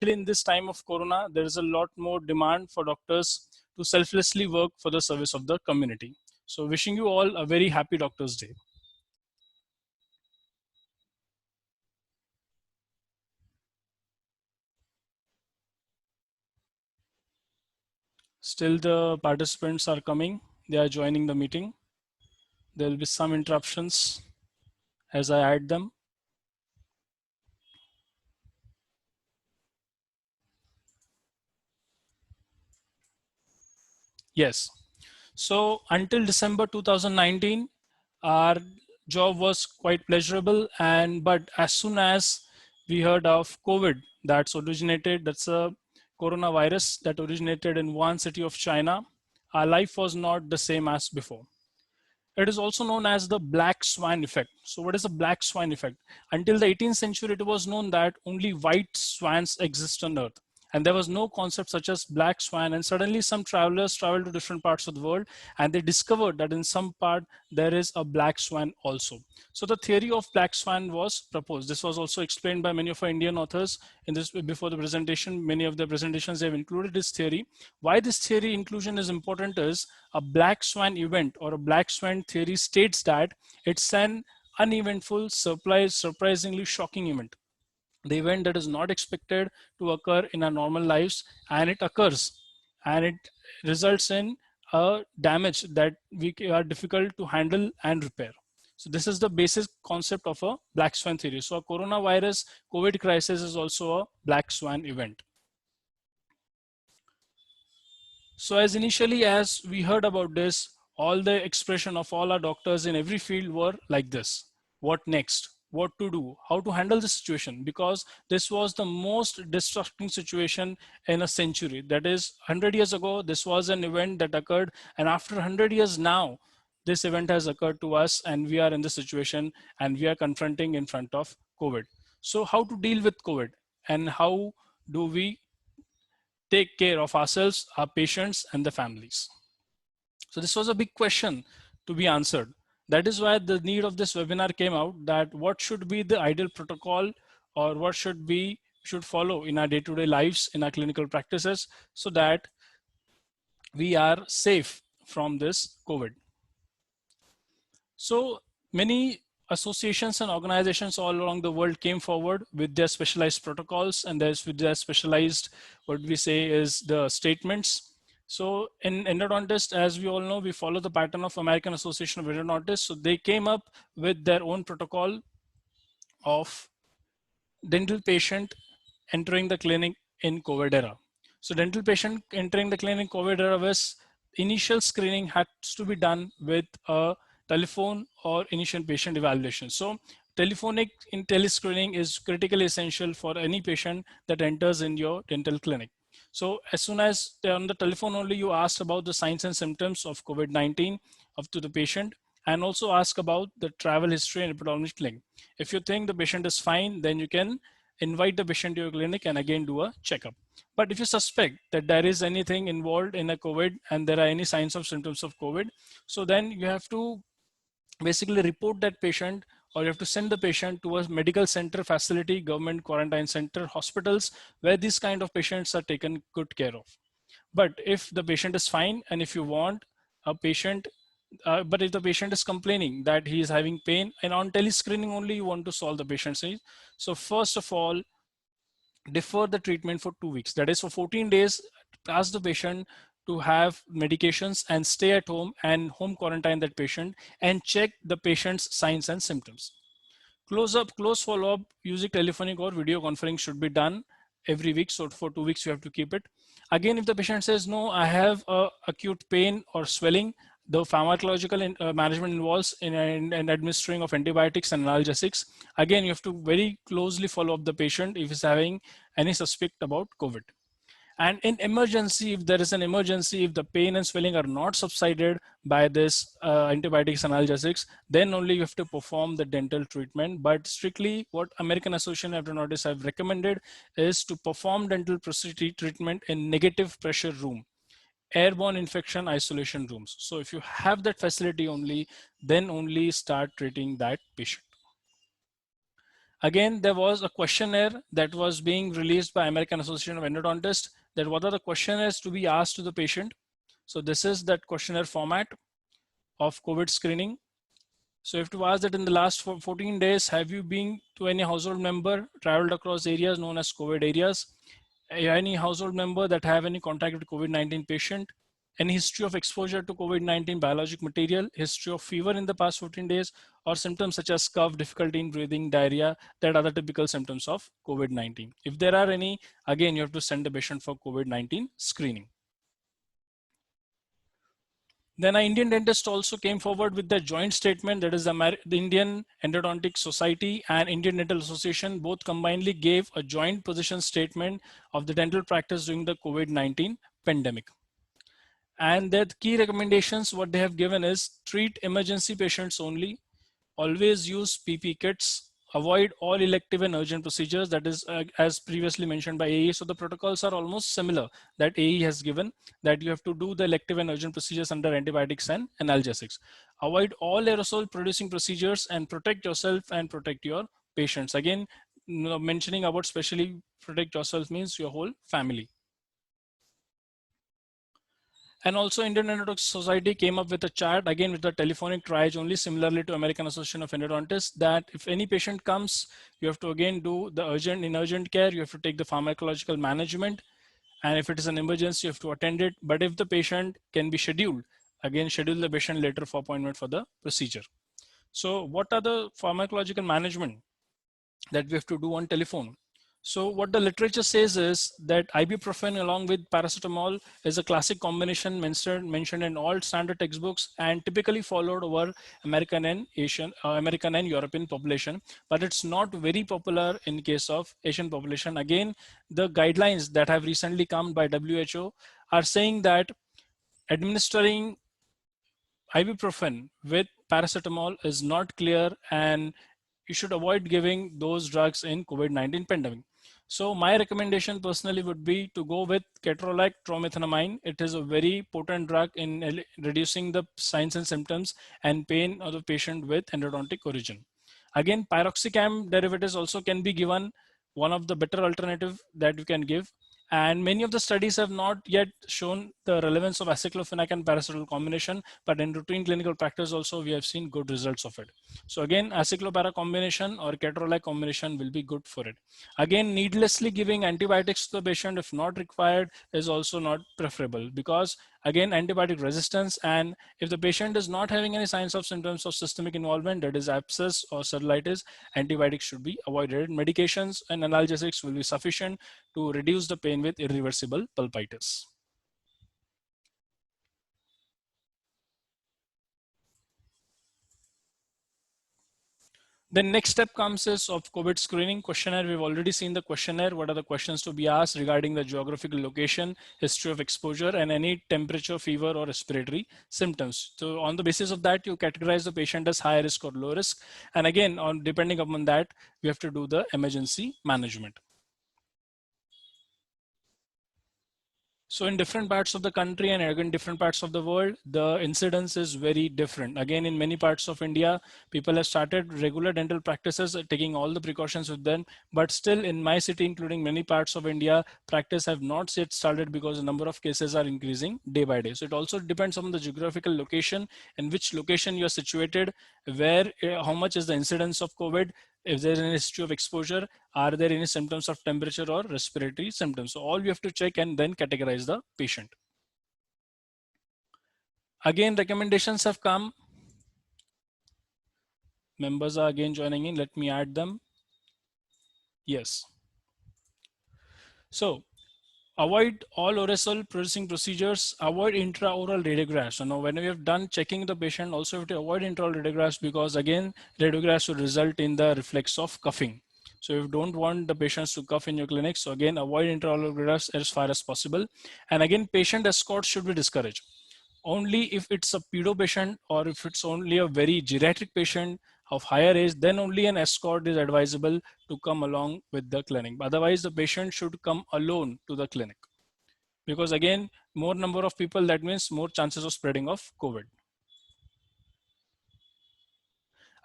in this time of Corona, there is a lot more demand for doctors to selflessly work for the service of the community. So wishing you all a very happy Doctors' Day. Still the participants are coming. They are joining the meeting. There will be some interruptions as I add them. Yes. So until December 2019, our job was quite pleasurable. And but as soon as we heard of COVID, that's a coronavirus that originated in Wuhan city of China, our life was not the same as before. It is also known as the black swan effect. So what is the black swan effect? Until the 18th century, it was known that only white swans exist on Earth. And there was no concept such as black swan. And suddenly some travelers traveled to different parts of the world and they discovered that in some part there is a black swan also. So the theory of black swan was proposed. This was also explained by many of our Indian authors in this before the presentation. Many of the presentations they have included this theory. Why this theory inclusion is important is a black swan event or a black swan theory states that it's an uneventful, surprisingly shocking event. The event that is not expected to occur in our normal lives, and it occurs, and it results in a damage that we are difficult to handle and repair. So this is the basic concept of a black swan theory. So a coronavirus COVID crisis is also a black swan event. So as we heard about this, all the expression of all our doctors in every field were like this. What next? What to do? How to handle the situation? Because this was the most destructing situation in a century. That is 100 years ago, this was an event that occurred. And after 100 years now, this event has occurred to us and we are in this situation and we are confronting in front of COVID. So how to deal with COVID and how do we take care of ourselves, our patients, and the families? So this was a big question to be answered. That is why the need of this webinar came out, that what should be the ideal protocol or what should follow in our day-to-day lives, in our clinical practices, so that we are safe from this COVID. So many associations and organizations all along the world came forward with their specialized protocols and with their specialized, what we say is the statements. So in endodontist, as we all know, we follow the pattern of American Association of Endodontists. So they came up with their own protocol of dental patient entering the clinic in COVID era. So dental patient entering the clinic COVID era was initial screening has to be done with a telephone or initial patient evaluation. So telephonic in telescreening is critically essential for any patient that enters in your dental clinic. So as soon as they're on the telephone only, you ask about the signs and symptoms of COVID-19 up to the patient, and also ask about the travel history and epidemiologic link. If you think the patient is fine, then you can invite the patient to your clinic and again do a checkup. But if you suspect that there is anything involved in a COVID and there are any signs of symptoms of COVID, so then you have to basically report that patient, or you have to send the patient to a medical center facility, government quarantine center, hospitals, where these kind of patients are taken good care of. But if the patient is fine and if you want a patient, but if the patient is complaining that he is having pain, and on telescreening only you want to solve the patient's needs, so first of all, defer the treatment for 2 weeks. That is for 14 days, ask the patient to have medications and stay at home and home quarantine that patient and check the patient's signs and symptoms. Close follow-up using telephonic or video conferencing should be done every week. So for 2 weeks, you have to keep it. Again, if the patient says, no, I have acute pain or swelling, the pharmacological management involves in administering of antibiotics and analgesics. Again, you have to very closely follow up the patient if he's having any suspect about COVID. And in emergency, if there is an emergency, if the pain and swelling are not subsided by this antibiotics and analgesics, then only you have to perform the dental treatment. But strictly what American Association of Endodontists have recommended is to perform dental procedure treatment in negative pressure room, airborne infection isolation rooms. So if you have that facility only, then only start treating that patient. Again, there was a questionnaire that was being released by American Association of Endodontists, that what are the questionnaires to be asked to the patient. So this is that questionnaire format of COVID screening. So you have to ask that in the last 14 days, have you been to any household member traveled across areas known as COVID areas? Any household member that have any contact with COVID-19 patient? Any history of exposure to COVID-19 biologic material, history of fever in the past 14 days, or symptoms such as cough, difficulty in breathing, diarrhea, that are the typical symptoms of COVID-19. If there are any, again, you have to send the patient for COVID-19 screening. Then an Indian dentist also came forward with the joint statement, that is the Indian Endodontic Society and Indian Dental Association both combinedly gave a joint position statement of the dental practice during the COVID-19 pandemic. And the key recommendations, what they have given is treat emergency patients only, always use PP kits, avoid all elective and urgent procedures, that is as previously mentioned by AE. So the protocols are almost similar that AE has given, that you have to do the elective and urgent procedures under antibiotics and analgesics. Avoid all aerosol producing procedures and protect yourself and protect your patients. Again, mentioning about specially protect yourself means your whole family. And also Indian Endodontic Society came up with a chart, again with the telephonic triage only, similarly to American Association of Endodontists, that if any patient comes, you have to again do the urgent care, you have to take the pharmacological management. And if it is an emergency, you have to attend it. But if the patient can be scheduled, again, schedule the patient later for appointment for the procedure. So what are the pharmacological management that we have to do on telephone? So what the literature says is that ibuprofen along with paracetamol is a classic combination mentioned in all standard textbooks and typically followed over American and American and European population, but it's not very popular in case of Asian population. Again, the guidelines that have recently come by WHO are saying that administering ibuprofen with paracetamol is not clear, and you should avoid giving those drugs in COVID-19 pandemic. So my recommendation personally would be to go with ketorolac tromethamine. It is a very potent drug in reducing the signs and symptoms and pain of the patient with endodontic origin. Again, piroxicam derivatives also can be given, one of the better alternative that you can give. And many of the studies have not yet shown the relevance of aceclofenac and paracetamol combination, but in routine clinical practice also we have seen good results of it. So again, aceclopara combination or ketorolac combination will be good for it. Again, needlessly giving antibiotics to the patient if not required is also not preferable, because again, antibiotic resistance, and if the patient is not having any signs of symptoms of systemic involvement, that is abscess or cellulitis, antibiotics should be avoided. Medications and analgesics will be sufficient to reduce the pain with irreversible pulpitis. The next step comes is of COVID screening questionnaire. We've already seen the questionnaire. What are the questions to be asked regarding the geographical location, history of exposure, and any temperature, fever, or respiratory symptoms. So on the basis of that, you categorize the patient as high risk or low risk. And again, depending upon that, we have to do the emergency management. So in different parts of the country and again different parts of the world, the incidence is very different. Again, in many parts of India, people have started regular dental practices, taking all the precautions with them. But still in my city, including many parts of India, practice have not yet started because the number of cases are increasing day by day. So it also depends on the geographical location, in which location you are situated, where, how much is the incidence of COVID, if there's any history of exposure, are there any symptoms of temperature or respiratory symptoms. So all you have to check and then categorize the patient. Again, recommendations have come. Members are again joining in. Let me add them. Yes. So avoid all aerosol producing procedures, avoid intraoral radiographs. So now when we have done checking the patient, also have to avoid intraoral radiographs, because again, radiographs will result in the reflex of coughing. So if you don't want the patients to cough in your clinic, so again, avoid intraoral radiographs as far as possible. And again, patient escorts should be discouraged. Only if it's a pedo patient or if it's only a very geriatric patient of higher age, then only an escort is advisable to come along with the clinic. Otherwise, the patient should come alone to the clinic, because again, more number of people, that means more chances of spreading of COVID.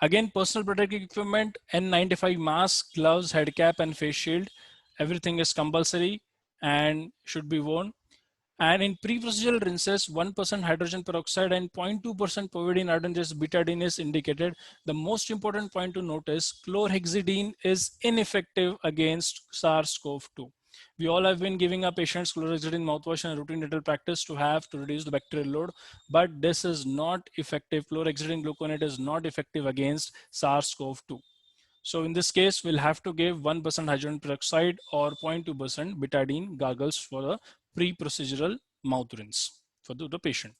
Again, personal protective equipment, N95 mask, gloves, head cap, and face shield. Everything is compulsory and should be worn. And in pre-procedural rinses, 1% hydrogen peroxide and 0.2% povidone iodine betadine is indicated. The most important point to note is chlorhexidine is ineffective against SARS-CoV-2. We all have been giving our patients chlorhexidine mouthwash in routine dental practice to reduce the bacterial load, but this is not effective. Chlorhexidine gluconate is not effective against SARS-CoV-2. So in this case, we'll have to give 1% hydrogen peroxide or 0.2% betadine gargles for the pre-procedural mouth rinse for the patient.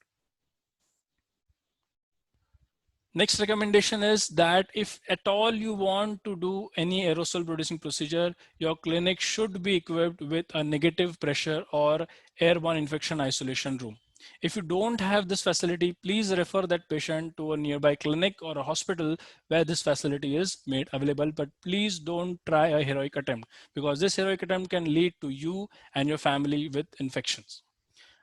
Next recommendation is that if at all you want to do any aerosol producing procedure, your clinic should be equipped with a negative pressure or airborne infection isolation room. If you don't have this facility, please refer that patient to a nearby clinic or a hospital where this facility is made available, but please don't try a heroic attempt, because this heroic attempt can lead to you and your family with infections.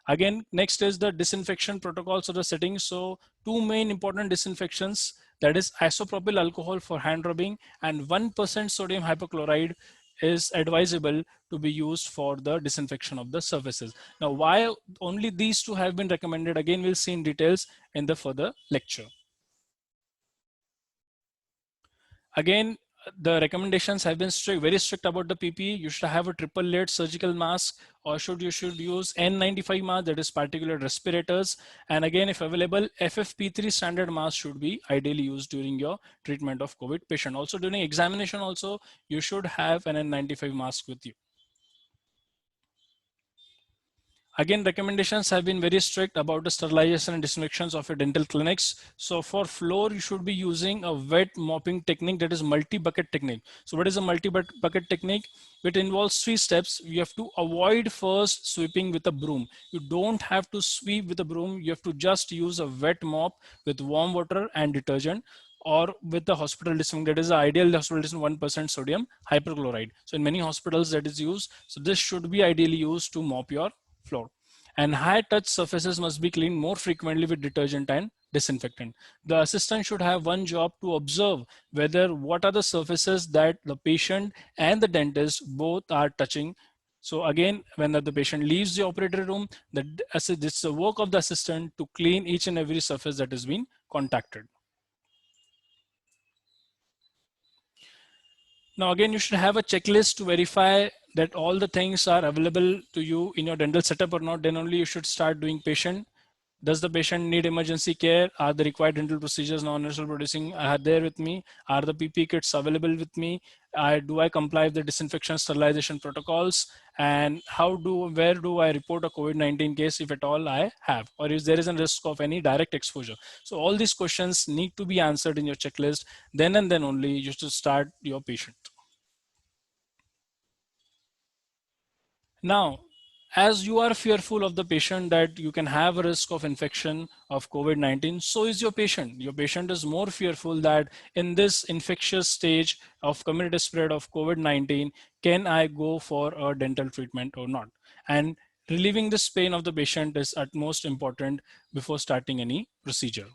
Again, next is the disinfection protocols of the settings. So two main important disinfections, that is isopropyl alcohol for hand rubbing and 1% sodium hypochlorite is advisable to be used for the disinfection of the surfaces. Now, why only these two have been recommended, again, we'll see in details in the further lecture. Again, the recommendations have been very strict about the PPE. You should have a triple layered surgical mask, or you should use N95 mask, that is particulate respirators. And again, if available, FFP3 standard mask should be ideally used during your treatment of COVID patient. Also during examination also, you should have an N95 mask with you. Again, recommendations have been very strict about the sterilization and disinfections of your dental clinics. So for floor, you should be using a wet mopping technique, that is multi-bucket technique. So what is a multi-bucket technique? It involves 3 steps. You have to avoid first sweeping with a broom. You don't have to sweep with a broom. You have to just use a wet mop with warm water and detergent, or with the hospital disinfectant, that is the ideal hospital disinfectant 1% sodium hypochlorite. So in many hospitals that is used. So this should be ideally used to mop your floor. And high touch surfaces must be cleaned more frequently with detergent and disinfectant. The assistant should have one job to observe what are the surfaces that the patient and the dentist both are touching. So again, when the patient leaves the operating room, it's the work of the assistant to clean each and every surface that has been contacted. Now, again, you should have a checklist to verify that all the things are available to you in your dental setup or not. Then only you should start doing patient. Does the patient need emergency care? Are the required dental procedures non-aerosol producing there with me? Are the PPE kits available with me? Do I comply with the disinfection sterilization protocols? And where do I report a COVID-19 case if at all I have, or if there is a risk of any direct exposure? So all these questions need to be answered in your checklist. Then and then only you should start your patient. Now, as you are fearful of the patient that you can have a risk of infection of COVID-19, so is your patient. Your patient is more fearful that in this infectious stage of community spread of COVID-19, can I go for a dental treatment or not? And relieving this pain of the patient is at most important before starting any procedure.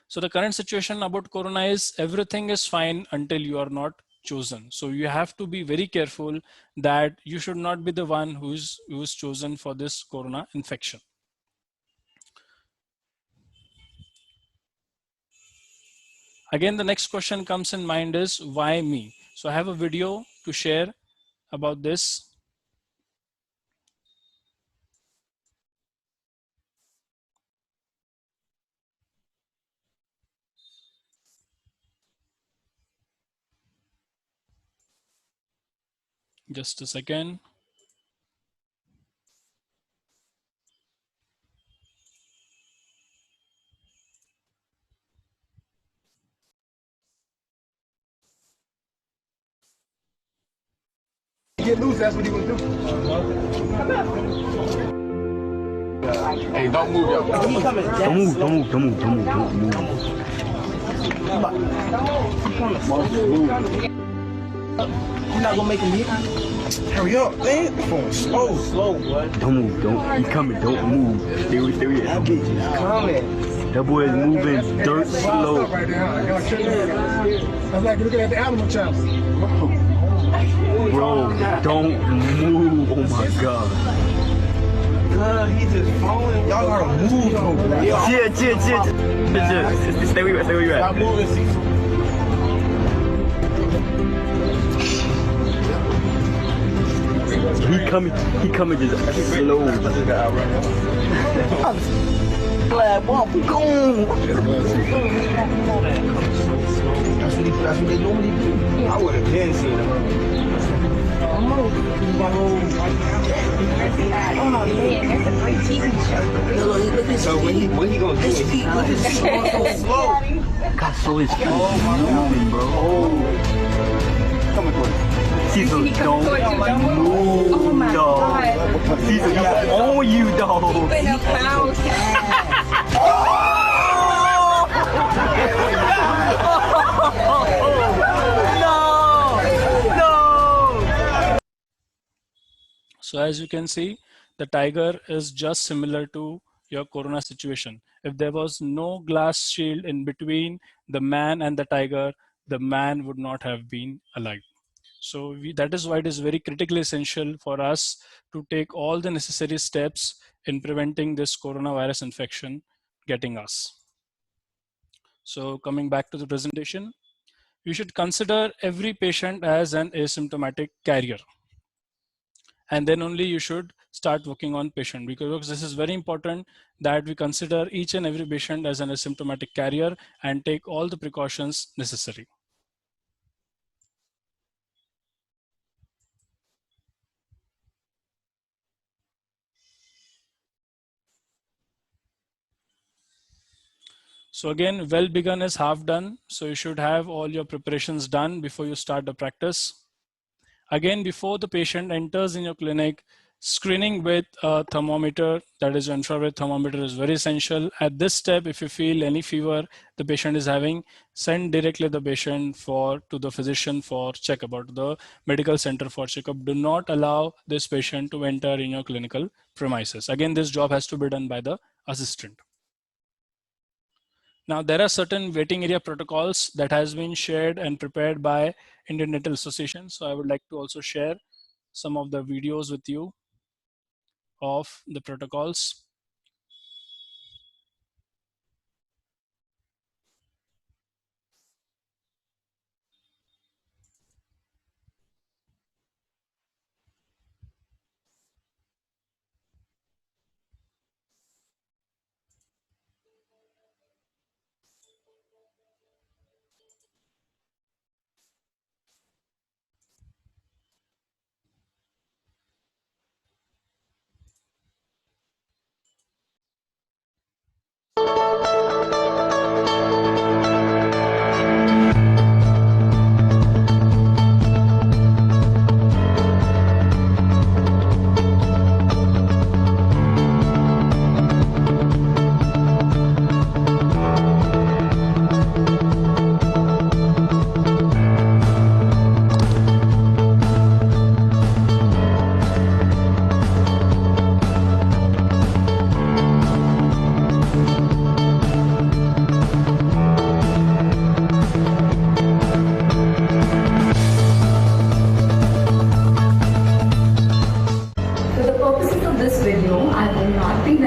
So the current situation about corona is everything is fine until you are not chosen. So you have to be very careful that you should not be the one who's chosen for this corona infection. Again, the next question comes in mind is, why me? So I have a video to share about this. Just a second. Get loose, that's what he gonna do. Hey, don't move, y'all. Don't move, don't move, don't move, don't move, don't move. You're not gonna make him hit? Hurry up, man. The phone's slow, boy. Don't move, don't. He coming, don't move. Stay with That bitch is coming. That boy is moving dirt That's slow. wild stuff right there, huh? Y'all checking it out. That's like looking at the animal channel. Bro, don't move. Oh my god. He just falling. Y'all gotta move though, bro. Chill. Stay where you at. Stop moving, Cecil. He coming just slow. Glad bump. Boom. That's what they normally do. I would have been seen him. Oh man, that's a great TV show. So when he gonna do it? Look at so slow. God, so his feet moving, bro. Coming for you. Cecil, He coming towards you, don't don't move. move, Oh my dog. God. Cecil, he's on you, dog. In a house. So as you can see, the tiger is just similar to your corona situation. If there was no glass shield in between the man and the tiger, the man would not have been alive. So that is why it is very critically essential for us to take all the necessary steps in preventing this coronavirus infection getting us. So coming back to the presentation, you should consider every patient as an asymptomatic carrier. And then only you should start working on patient, because this is very important that we consider each and every patient as an asymptomatic carrier and take all the precautions necessary. So again, well begun is half done. So you should have all your preparations done before you start the practice. Again, before the patient enters in your clinic, screening with a thermometer, that is infrared thermometer, is very essential. At this step, if you feel any fever the patient is having, send directly the patient to the physician for checkup, or to the medical center for checkup. Do not allow this patient to enter in your clinical premises. Again, this job has to be done by the assistant. Now, there are certain waiting area protocols that has been shared and prepared by Indian Dental Association. So I would like to also share some of the videos with you of the protocols.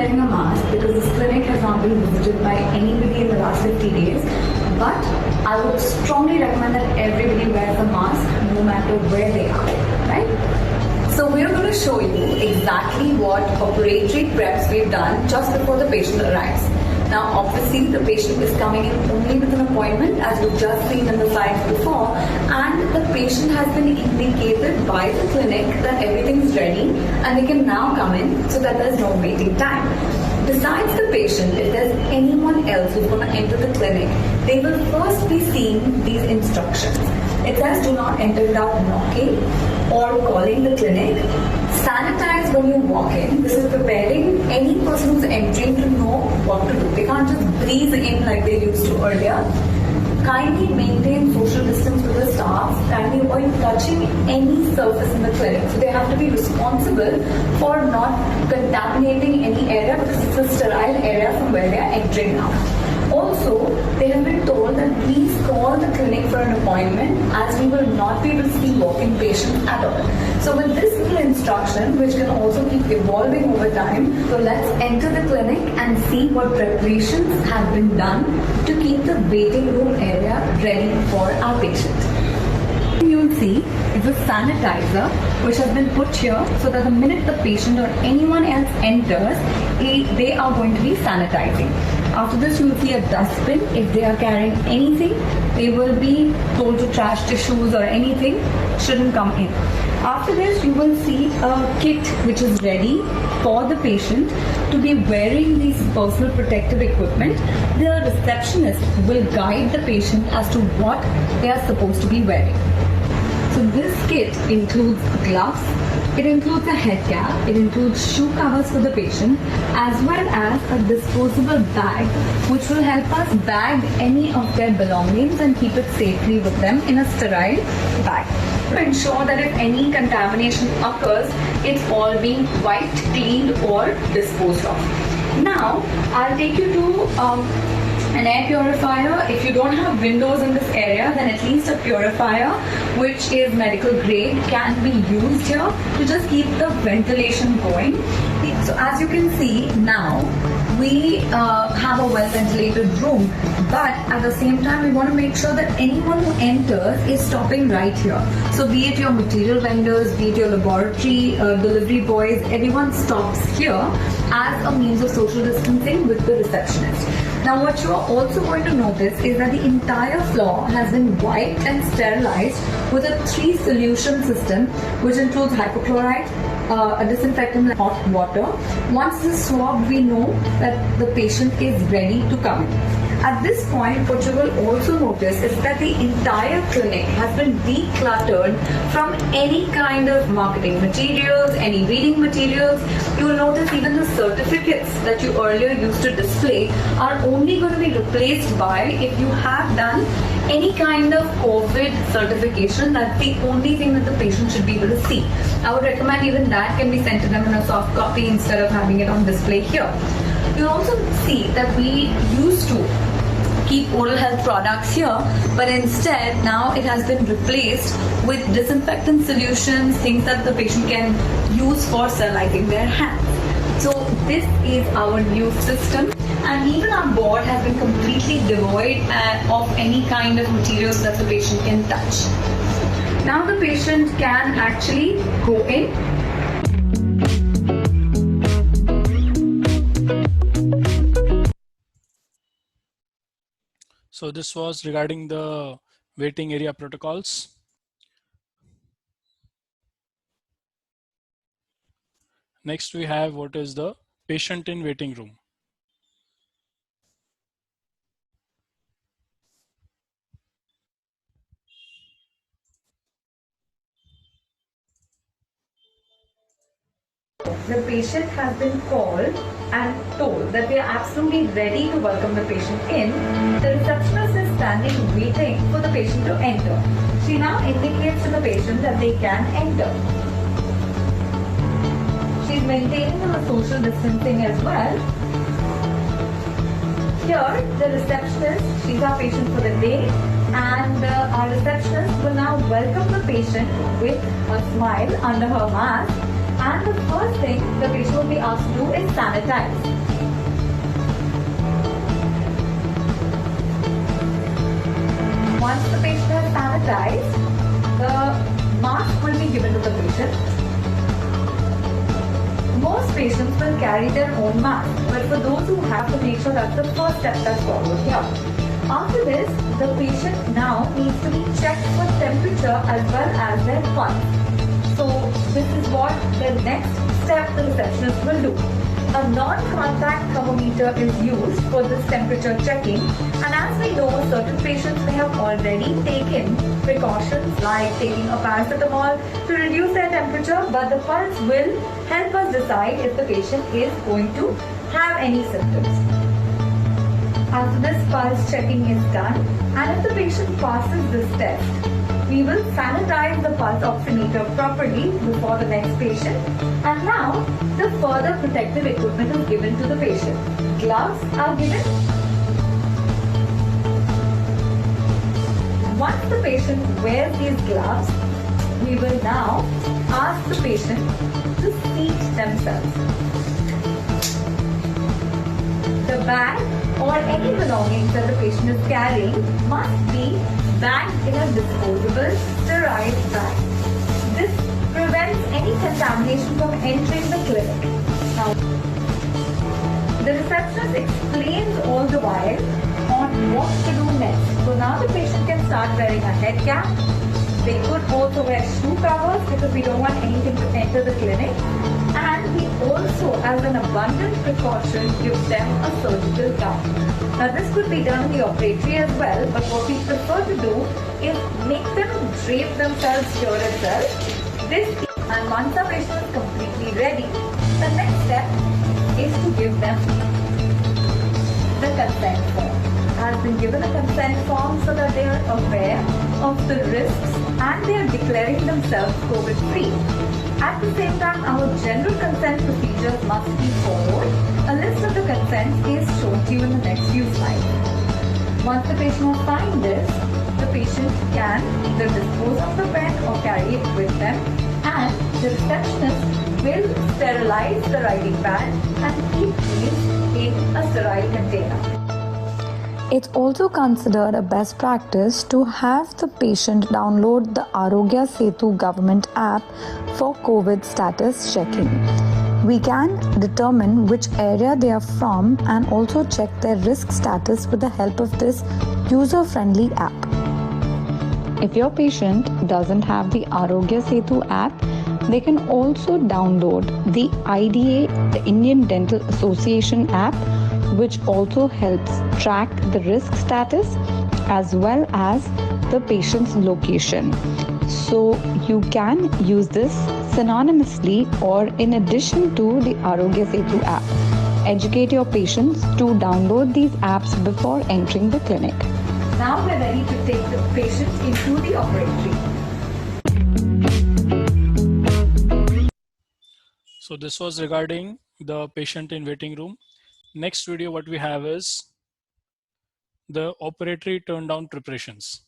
wearing a mask because this clinic has not been visited by anybody in the last 50 days. But I would strongly recommend that everybody wears a mask no matter where they are, right? So we're going to show you exactly what operatory preps we've done just before the patient arrives. Now, obviously, the patient is coming in only with an appointment, as we've just seen in the slides before, and the patient has been indicated by the clinic that everything is ready and they can now come in so that there's no waiting time. Besides the patient, if there's anyone else who's going to enter the clinic, they will first be seeing these instructions. It says do not enter without knocking or calling the clinic. Sanitize when you walk in. This is preparing any person who's entering to know what to do. They can't just breeze in like they used to earlier. kindly maintain social distance with the staff, kindly avoid touching any surface in the clinic. So they have to be responsible for not contaminating any area because it's a sterile area from where they are entering now. Also, they have been told that please call the clinic for an appointment as we will not be able to see walk-in patients at all. So with this little instruction, which can also keep evolving over time, so let's enter the clinic and see what preparations have been done to keep the waiting room area ready for our patient. You will see is a sanitizer which has been put here so that the minute the patient or anyone else enters, they are going to be sanitizing. After this, you will see a dustbin. If they are carrying anything, they will be told to trash tissues or anything shouldn't come in. After this, you will see a kit which is ready for the patient to be wearing these personal protective equipment. The receptionist will guide the patient as to what they are supposed to be wearing. So this kit includes gloves, it includes a head cap, it includes shoe covers for the patient, as well as a disposable bag which will help us bag any of their belongings and keep it safely with them in a sterile bag. To ensure that if any contamination occurs, it's all being wiped, cleaned or disposed of. Now, I'll take you to an air purifier. If you don't have windows in this area, then at least a purifier which is medical grade can be used here to just keep the ventilation going. So as you can see now, we have a well ventilated room, but at the same time we want to make sure that anyone who enters is stopping right here. So be it your material vendors, be it your laboratory delivery boys, everyone stops here as a means of social distancing with the receptionist. Now what you are also going to notice is that the entire floor has been wiped and sterilized with a 3-solution system which includes hypochlorite, a disinfectant and hot water. Once this is swabbed, we know that the patient is ready to come in. At this point, what you will also notice is that the entire clinic has been decluttered from any kind of marketing materials, any reading materials. You will notice even the certificates that you earlier used to display are only going to be replaced by if you have done any kind of COVID certification. That's the only thing that the patient should be able to see. I would recommend even that can be sent to them in a soft copy instead of having it on display here. You'll also see that we used to keep oral health products here, but instead now it has been replaced with disinfectant solutions, things that the patient can use for sterilizing their hands. So this is our new system, and even our board has been completely devoid of any kind of materials that the patient can touch. Now the patient can actually go in. So this was regarding the waiting area protocols. Next, we have what is the patient in waiting room. The patient has been called and told that we are absolutely ready to welcome the patient in. The receptionist is standing waiting for the patient to enter. She now indicates to the patient that they can enter. She's maintaining a social distancing as well. Here, the receptionist, she's our patient for the day, and our receptionist will now welcome the patient with a smile under her mask. And the first thing the patient will be asked to do is sanitize. Once the patient has sanitized, the mask will be given to the patient. Most patients will carry their own mask, but for those who have to make sure that's the first step that's followed here. After this, the patient now needs to be checked for temperature as well as their pulse. So this is what the next step the receptionist will do. A non-contact thermometer is used for this temperature checking, and as we know, certain patients may have already taken precautions like taking a paracetamol to reduce their temperature, but the pulse will help us decide if the patient is going to have any symptoms. After this pulse checking is done, and if the patient passes this test, we will sanitize the pulse oximeter properly before the next patient, and now the further protective equipment is given to the patient. Gloves are given. Once the patient wears these gloves, we will now ask the patient to seat themselves. The bag or any belongings that the patient is carrying must be bagged in a disposable, sterile bag. This prevents any contamination from entering the clinic. Now, the receptionist explains all the while on what to do next. So now the patient can start wearing a head cap. They could also wear shoe covers because we don't want anything to enter the clinic. And we also, as an abundant precaution, give them a surgical gown. Now this could be done in the operatory as well, but what we prefer to do is make them drape themselves here itself. And once our patient is completely ready, the next step is to give them the consent form. Has been given a consent form so that they are aware of the risks and they are declaring themselves COVID-free. At the same time, our general consent procedures must be followed. A list of the consents is shown to you in the next few slides. Once the patient has signed this, the patient can either dispose of the pen or carry it with them, and the receptionist will sterilize the writing pad and keep these in a sterile container. It's also considered a best practice to have the patient download the Arogya Setu government app for COVID status checking. We can determine which area they are from and also check their risk status with the help of this user-friendly app. If your patient doesn't have the Arogya Setu app, they can also download the IDA, the Indian Dental Association app, which also helps track the risk status as well as the patient's location. So you can use this synonymously or in addition to the Arogya Setu app. Educate your patients to download these apps before entering the clinic. Now we're ready to take the patient into the operatory. So this was regarding the patient in waiting room. Next video, what we have is the operatory turn down preparations.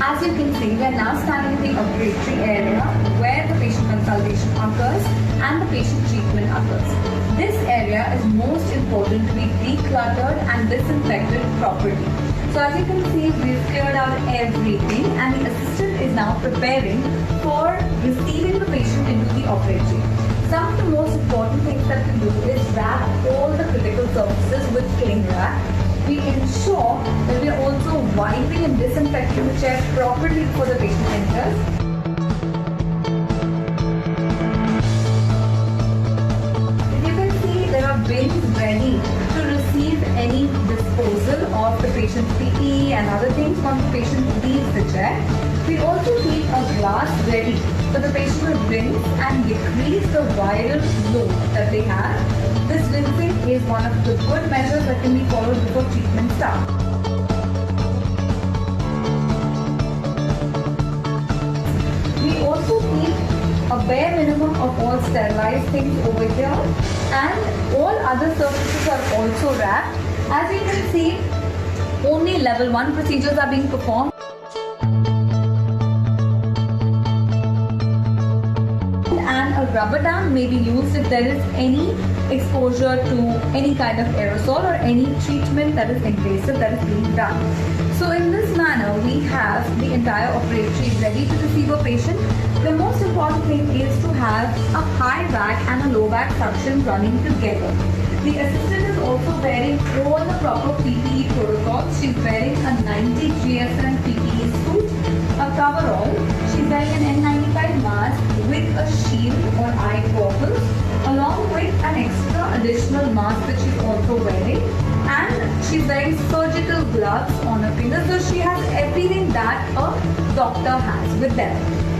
As you can see, we are now standing in the operatory area where the patient consultation occurs and the patient treatment occurs. This area is most important to be decluttered and disinfected properly. So as you can see, we've cleared out everything and the assistant is now preparing for receiving the patient into the operatory. Some of the most important things that we do is wrap all the critical surfaces with cling wrap. We ensure that we are also wiping and disinfecting the chair properly before the patient enters. As you can see, there are bins ready to receive any disposal of the patient's PPE and other things once the patient leaves the chair. We also keep a glass ready so the patient will rinse and decrease the viral load that they have. This rinsing is one of the good measures that can be followed before treatment starts. We also keep a bare minimum of all sterilized things over here, and all other surfaces are also wrapped. As you can see, only level 1 procedures are being performed. And a rubber dam may be used if there is any exposure to any kind of aerosol or any treatment that is invasive that is being done. So in this manner, we have the entire operatory ready to receive a patient. The most important thing is to have a high back and a low back suction running together. The assistant is also wearing all the proper PPE protocols. She's wearing a 90 GSM PPE suit, a coverall. She's wearing an N95 mask with a shield or eye goggles, along with an extra additional mask that she's also wearing. And she's wearing surgical gloves on her fingers. So she has everything that a doctor has with them.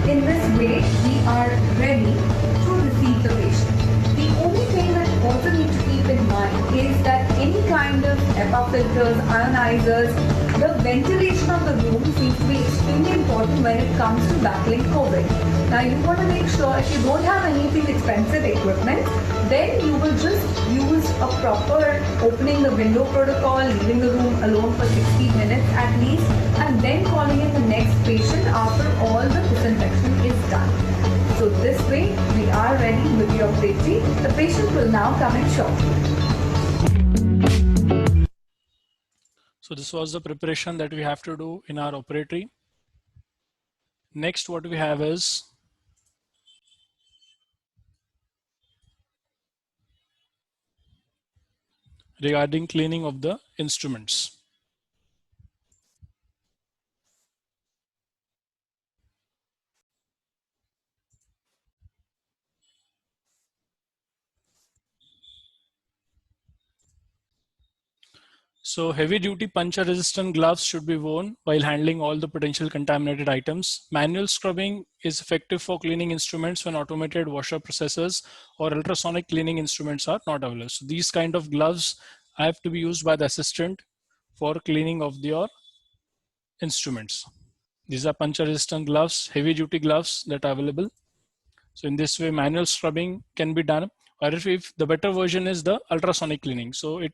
In this way, we are ready to receive the patient. The only thing that you also need to keep in mind is that any kind of HEPA filters, ionizers, the ventilation of the room seems to be extremely important when it comes to battling COVID. Now you want to make sure if you don't have anything expensive equipment, then you will just use a proper opening the window protocol, leaving the room alone for 60 minutes at least, and then calling in the next patient after all the disinfection is done. So this way, we are ready with your operatory. The patient will now come in shortly. So this was the preparation that we have to do in our operatory. Next, what we have is regarding cleaning of the instruments. So heavy duty puncture resistant gloves should be worn while handling all the potential contaminated items. Manual scrubbing is effective for cleaning instruments when automated washer processes or ultrasonic cleaning instruments are not available. So these kind of gloves have to be used by the assistant for cleaning of your instruments. These are puncture resistant gloves, heavy duty gloves that are available. So in this way, manual scrubbing can be done, or if the better version is the ultrasonic cleaning. So it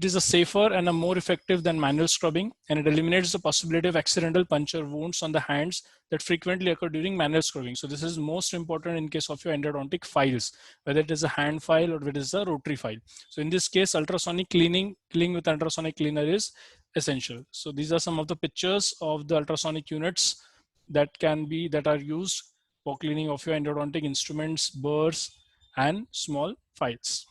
is a safer and a more effective than manual scrubbing, and it eliminates the possibility of accidental puncture wounds on the hands that frequently occur during manual scrubbing. So this is most important in case of your endodontic files, whether it is a hand file or whether it is a rotary file. So in this case, ultrasonic cleaning with ultrasonic cleaner is essential. So these are some of the pictures of the ultrasonic units that are used for cleaning of your endodontic instruments, burrs, and small files.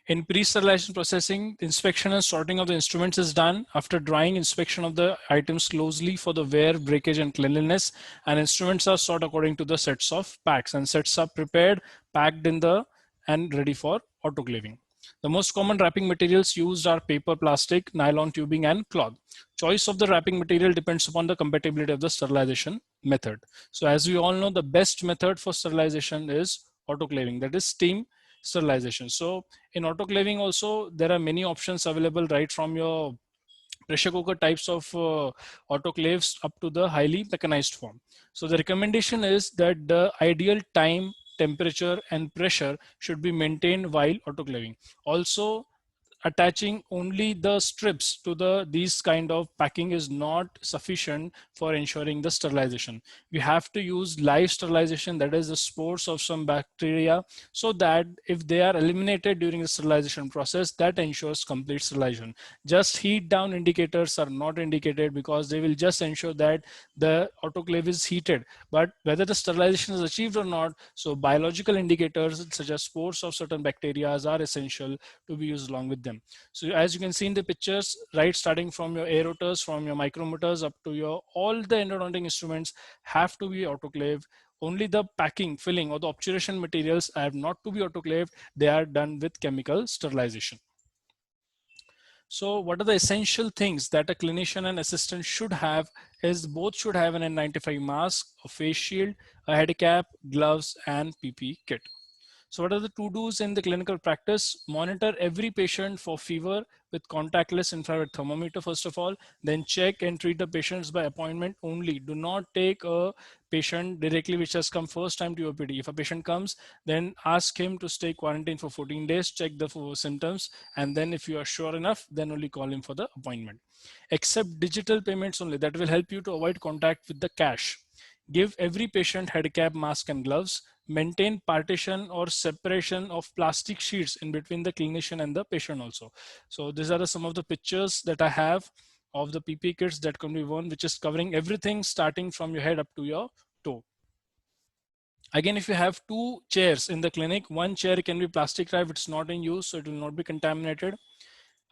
In pre-sterilization processing, inspection and sorting of the instruments is done. After drying, inspection of the items closely for the wear, breakage, and cleanliness, and instruments are sorted according to the sets of packs, and sets are prepared, packed and ready for autoclaving. The most common wrapping materials used are paper, plastic, nylon tubing, and cloth. Choice of the wrapping material depends upon the compatibility of the sterilization method. So as we all know, the best method for sterilization is autoclaving, that is steam sterilization. So in autoclaving also, there are many options available, right from your pressure cooker types of autoclaves up to the highly mechanized form. So the recommendation is that the ideal time, temperature, and pressure should be maintained while autoclaving. Also, attaching only the strips to these kind of packing is not sufficient for ensuring the sterilization. We have to use live sterilization, that is the spores of some bacteria, so that if they are eliminated during the sterilization process, that ensures complete sterilization. Just heat down indicators are not indicated because they will just ensure that the autoclave is heated, but whether the sterilization is achieved or not, so biological indicators such as spores of certain bacteria are essential to be used along with them. So as you can see in the pictures, right, starting from your aerotors, from your micromotors up to your all the endodontic instruments have to be autoclaved. Only the packing, filling, or the obturation materials have not to be autoclaved. They are done with chemical sterilization. So what are the essential things that a clinician and assistant should have is both should have an N95 mask, a face shield, a head cap, gloves, and PPE kit. So what are the to-dos in the clinical practice? Monitor every patient for fever with contactless infrared thermometer, first of all, then check and treat the patients by appointment only. Do not take a patient directly which has come first time to OPD. If a patient comes, then ask him to stay quarantined for 14 days, check the symptoms, and then if you are sure enough, then only call him for the appointment. Accept digital payments only. That will help you to avoid contact with the cash. Give every patient head cap, mask, and gloves. Maintain partition or separation of plastic sheets in between the clinician and the patient also. So these are some of the pictures that I have of the PPE kits that can be worn, which is covering everything starting from your head up to your toe. Again, if you have 2 chairs in the clinic, one chair can be plastic wrap, it's not in use, so it will not be contaminated.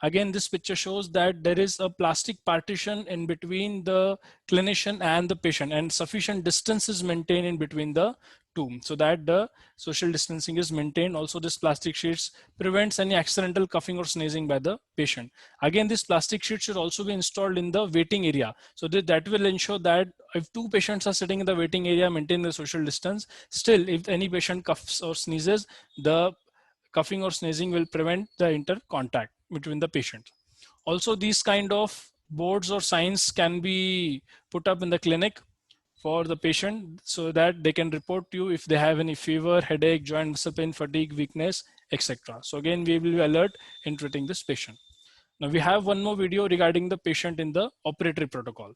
Again, this picture shows that there is a plastic partition in between the clinician and the patient, and sufficient distance is maintained in between the two so that the social distancing is maintained. Also, this plastic sheets prevents any accidental coughing or sneezing by the patient. Again, this plastic sheet should also be installed in the waiting area. So that will ensure that if two patients are sitting in the waiting area, maintain the social distance. Still, if any patient coughs or sneezes, the coughing or sneezing will prevent the intercontact between the patient. Also, these kind of boards or signs can be put up in the clinic for the patient so that they can report to you if they have any fever, headache, joint muscle pain, fatigue, weakness, etc. So again, we will be alert in treating this patient. Now we have one more video regarding the patient in the operatory protocol.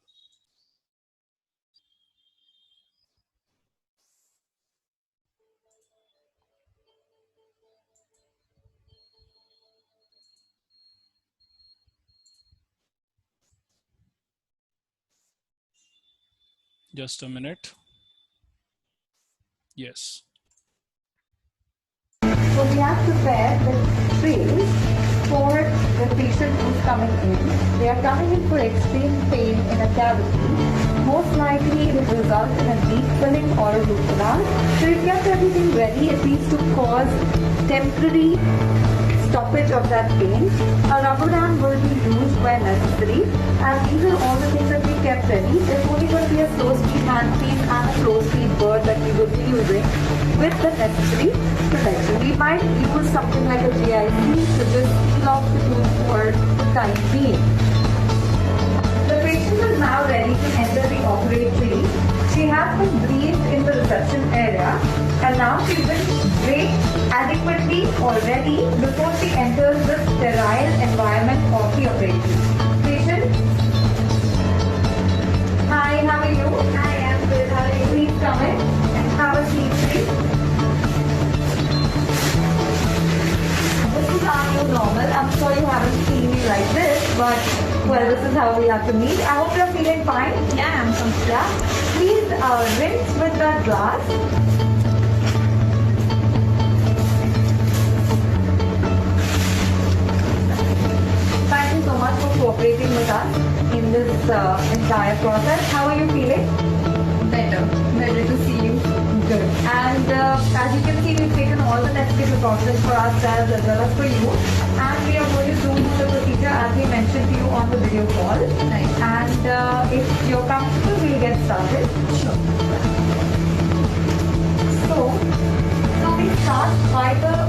Just a minute. Yes. So we have prepared the trays for the patient who's coming in. They are coming in for extreme pain in a cavity. Most likely it will result in a deep filling or a root canal. So we've kept everything ready at least to cause temporary stoppage of that pain. A rubber band will be used where necessary, and these are all the things that we kept ready. There's only going to be a slow speed handpiece and a slow speed bird that we will be using with the necessary protection. We might use something like a GIC to just peel off the tooth for the time being. The patient is now ready to enter the operatory. She has been briefed in the reception area, and now she's been draped adequately already before she enters the sterile environment of the operation. Patient, hi, how are you? I am good. How are you? Please come in and have a seat, please. This is our new normal. I'm sure you haven't seen me like this, but well, this is how we have to meet. I hope you're feeling fine. Yeah, I'm fine. Yeah. Please rinse with that glass. Thank you so much for cooperating with us in this entire process. How are you feeling? Better. Better to see you. Good. And as you can see, we've taken all the necessary precautions for ourselves as well as for you. And we are going to do the procedure as we mentioned to you on the video call. Nice. And if you're comfortable, we'll get started. Sure. So we start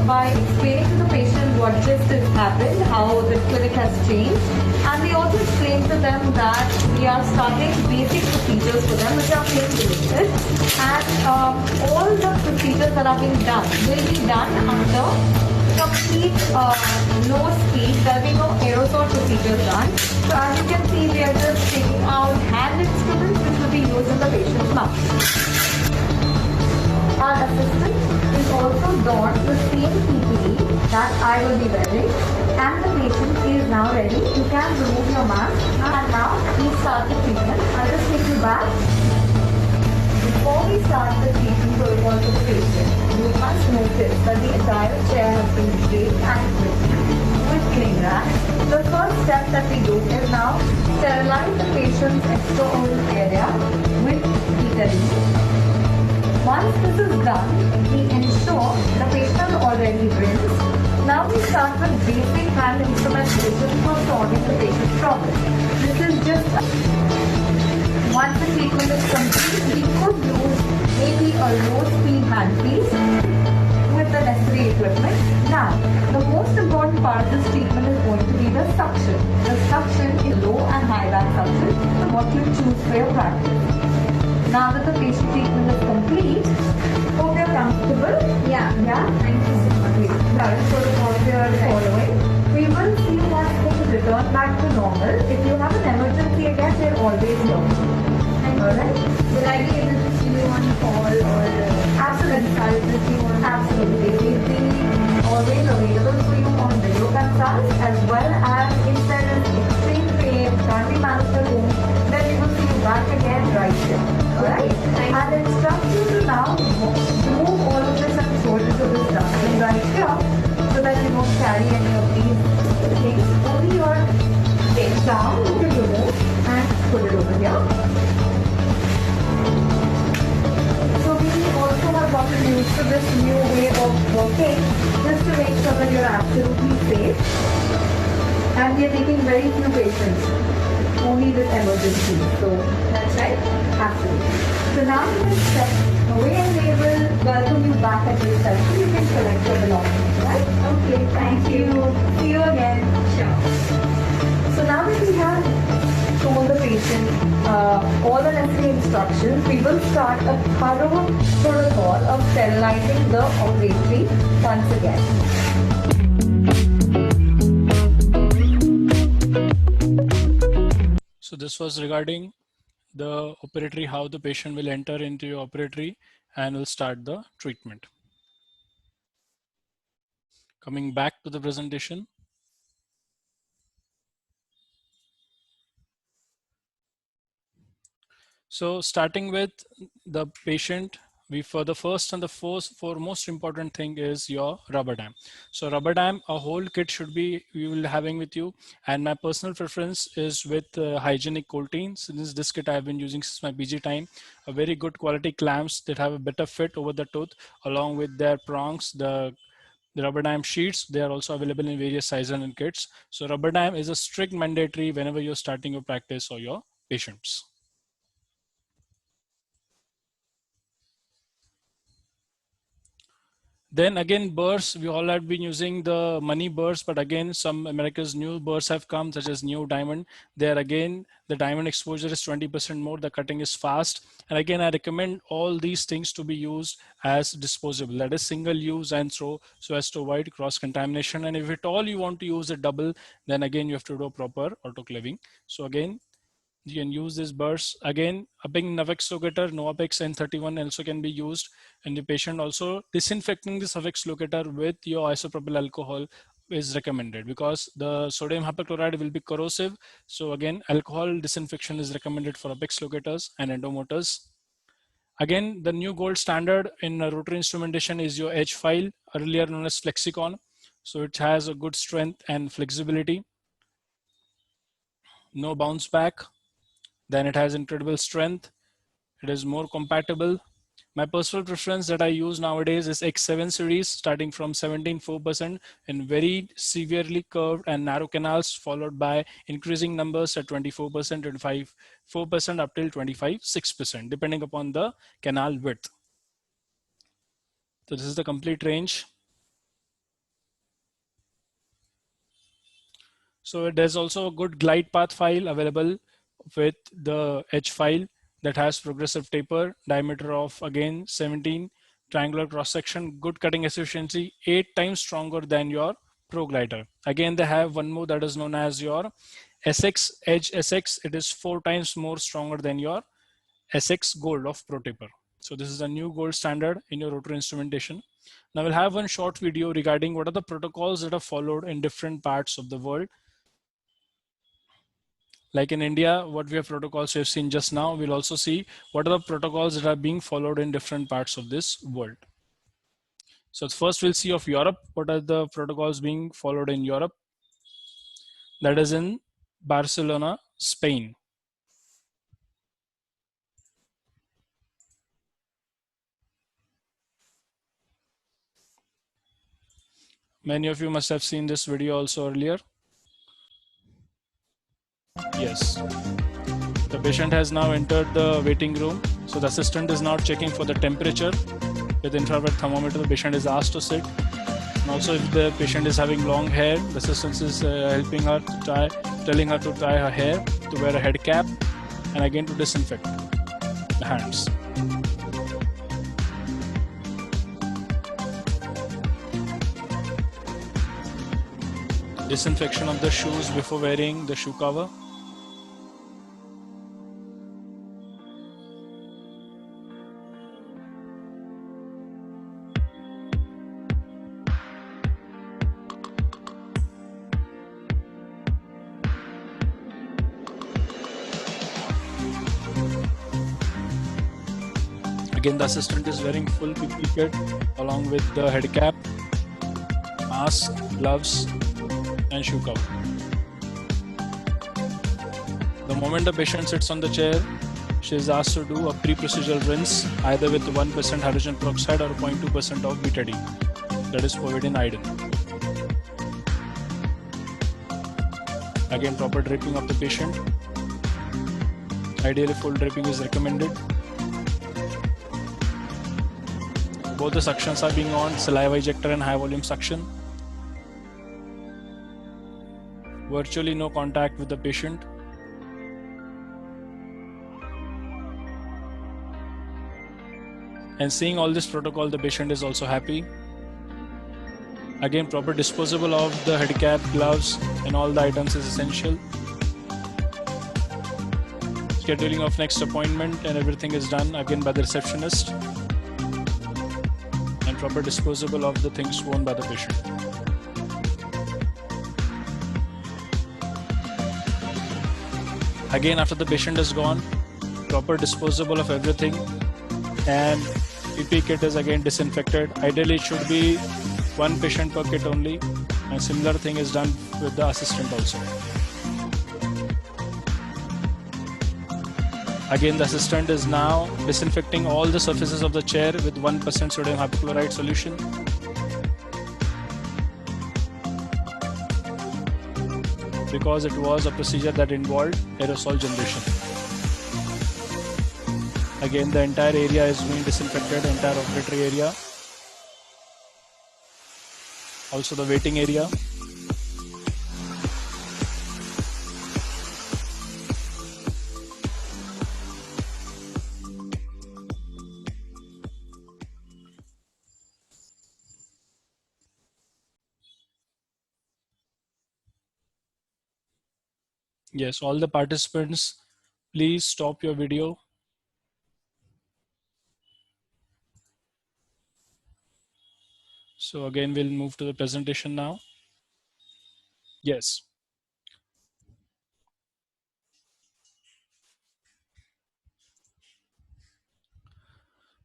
by explaining to the patient what just has happened, how the clinic has changed, and we also explain to them that we are starting basic procedures for them which are pain related, and all the procedures that are being done will be done under complete low speed. There will be no aerosol procedures done. So as you can see, we are just taking out hand instruments which will be used in the patient's mouth. Our assistant is also donned the same PPE that I will be wearing, and the patient is now ready. You can remove your mask, and now we start the treatment. I'll just take you back. Before we start the treatment protocol for the patient, you must notice that the entire chair has been draped and equipped with cling wrap. The first step that we do is now sterilize the patient's extra-oral area with Betadine. Once this is done, we ensure the patient is already rinsed. Now we start with basic hand instrumentation for solving the patient's problem. This is just once the treatment is complete, we could use maybe a low-speed handpiece with the necessary equipment. Now, the most important part of this treatment is going to be the suction. The suction is low and high back suction, what you choose for your practice. Now that the patient treatment is complete, hope you're comfortable. Yeah. Thank you so much. That is sort of what we are following. We will see once things return back to normal. If you have an emergency again, we're always here. Alright? Will I be able to see you on call or absolutely? Absolutely. We'll be always available for you on video consult as well as if there is extreme pain, can't be managed at home, then we will see you back again right here. Alright? I'll instruct you to now move all of this and sort it to this dustbin right here so that you don't carry any of these things. Only we are taking very few patients, only with emergency. So that's right, absolutely. So now we will step away and we will welcome you back at this session. You can collect your belongings, right? Okay, thank you. See you again. Sure. So now that we have told the patient all the necessary instructions, we will start a thorough protocol of sterilizing the operatory once again. So this was regarding the operatory, how the patient will enter into your operatory and will start the treatment. Coming back to the presentation. So starting with the patient, for the first and the foremost important thing is your rubber dam. So rubber dam, a whole kit should be you will having with you, and my personal preference is with hygienic Coltene. Since this kit I have been using since my PG time, a very good quality clamps that have a better fit over the tooth, along with their prongs, the rubber dam sheets. They are also available in various sizes and kits. So rubber dam is a strict mandatory whenever you're starting your practice or your patients. Then again, burrs, we all have been using the money burrs, but again, some America's new burrs have come, such as new diamond. There again, the diamond exposure is 20% more, the cutting is fast. And again, I recommend all these things to be used as disposable, that is single use and throw, so as to avoid cross contamination. And if at all you want to use a double, then again, you have to do proper autoclaving. So again, you can use this burst. Again, a big Navex locator, Novapex N31 also can be used. And the patient also disinfecting the Navex locator with your isopropyl alcohol is recommended, because the sodium hypochlorite will be corrosive. So again, alcohol disinfection is recommended for apex locators and endomotors. Again, the new gold standard in rotary instrumentation is your H file, earlier known as Flexicon. So it has a good strength and flexibility. No bounce back. Then it has incredible strength. It is more compatible. My personal preference that I use nowadays is X7 series, starting from 17.4% in very severely curved and narrow canals, followed by increasing numbers at 24%, 25.4% up till 25.6%, depending upon the canal width. So this is the complete range. So there's also a good glide path file available with the H file that has progressive taper, diameter of again 17, triangular cross section, good cutting efficiency, 8 times stronger than your Pro Glider. Again, they have one more that is known as your SX Edge SX. It is 4 times more stronger than your SX Gold of Pro Taper. So this is a new gold standard in your rotary instrumentation. Now we'll have one short video regarding what are the protocols that are followed in different parts of the world. Like in India, what we have protocols we have seen just now, we'll also see what are the protocols that are being followed in different parts of this world. So first we'll see of Europe, what are the protocols being followed in Europe. That is in Barcelona, Spain. Many of you must have seen this video also earlier. Yes. The patient has now entered the waiting room. So the assistant is now checking for the temperature. With infrared thermometer, the patient is asked to sit. And also if the patient is having long hair, the assistant is helping her to tie, telling her to tie her hair, to wear a head cap, and again to disinfect the hands. Disinfection of the shoes before wearing the shoe cover. Again, the assistant is wearing full PPE kit along with the head cap, mask, gloves, and shoe cover. The moment the patient sits on the chair, she is asked to do a pre-procedural rinse either with 1% hydrogen peroxide or 0.2% of betadine, that is povidone iodine. Again, proper draping of the patient. Ideally, full draping is recommended. Both the suctions are being on, saliva ejector and high volume suction. Virtually no contact with the patient. And seeing all this protocol, the patient is also happy. Again, proper disposable of the head cap, gloves, and all the items is essential. Scheduling of next appointment and everything is done again by the receptionist. And proper disposable of the things worn by the patient. Again, after the patient is gone, proper disposable of everything, and PP kit is again disinfected. Ideally, it should be one patient per kit only, and similar thing is done with the assistant also. Again, the assistant is now disinfecting all the surfaces of the chair with 1% sodium hypochlorite solution. Because it was a procedure that involved aerosol generation. Again, the entire area is being disinfected, entire operatory area. Also the waiting area. Yes, all the participants, please stop your video. So again, we'll move to the presentation now. Yes.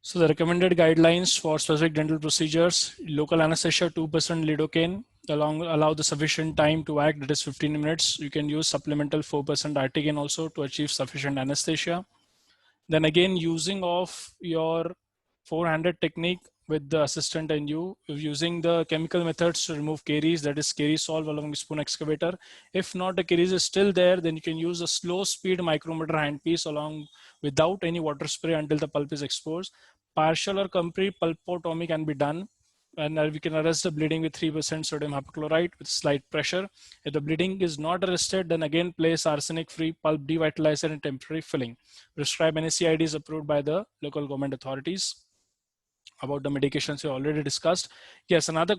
So the recommended guidelines for specific dental procedures: local anesthesia, 2% lidocaine, allow the sufficient time to act, that is 15 minutes. You can use supplemental 4% articaine also to achieve sufficient anesthesia. Then again, using of your four-handed technique with the assistant and you, using the chemical methods to remove caries, that is caries solve along spoon excavator. If not, the caries is still there, then you can use a slow speed micrometer handpiece along without any water spray until the pulp is exposed. Partial or complete pulpotomy can be done, and we can arrest the bleeding with 3% sodium hypochlorite with slight pressure. If the bleeding is not arrested, then again place arsenic-free pulp devitalizer and temporary filling. Prescribe NACID is approved by the local government authorities. About the medications we already discussed. Yes, another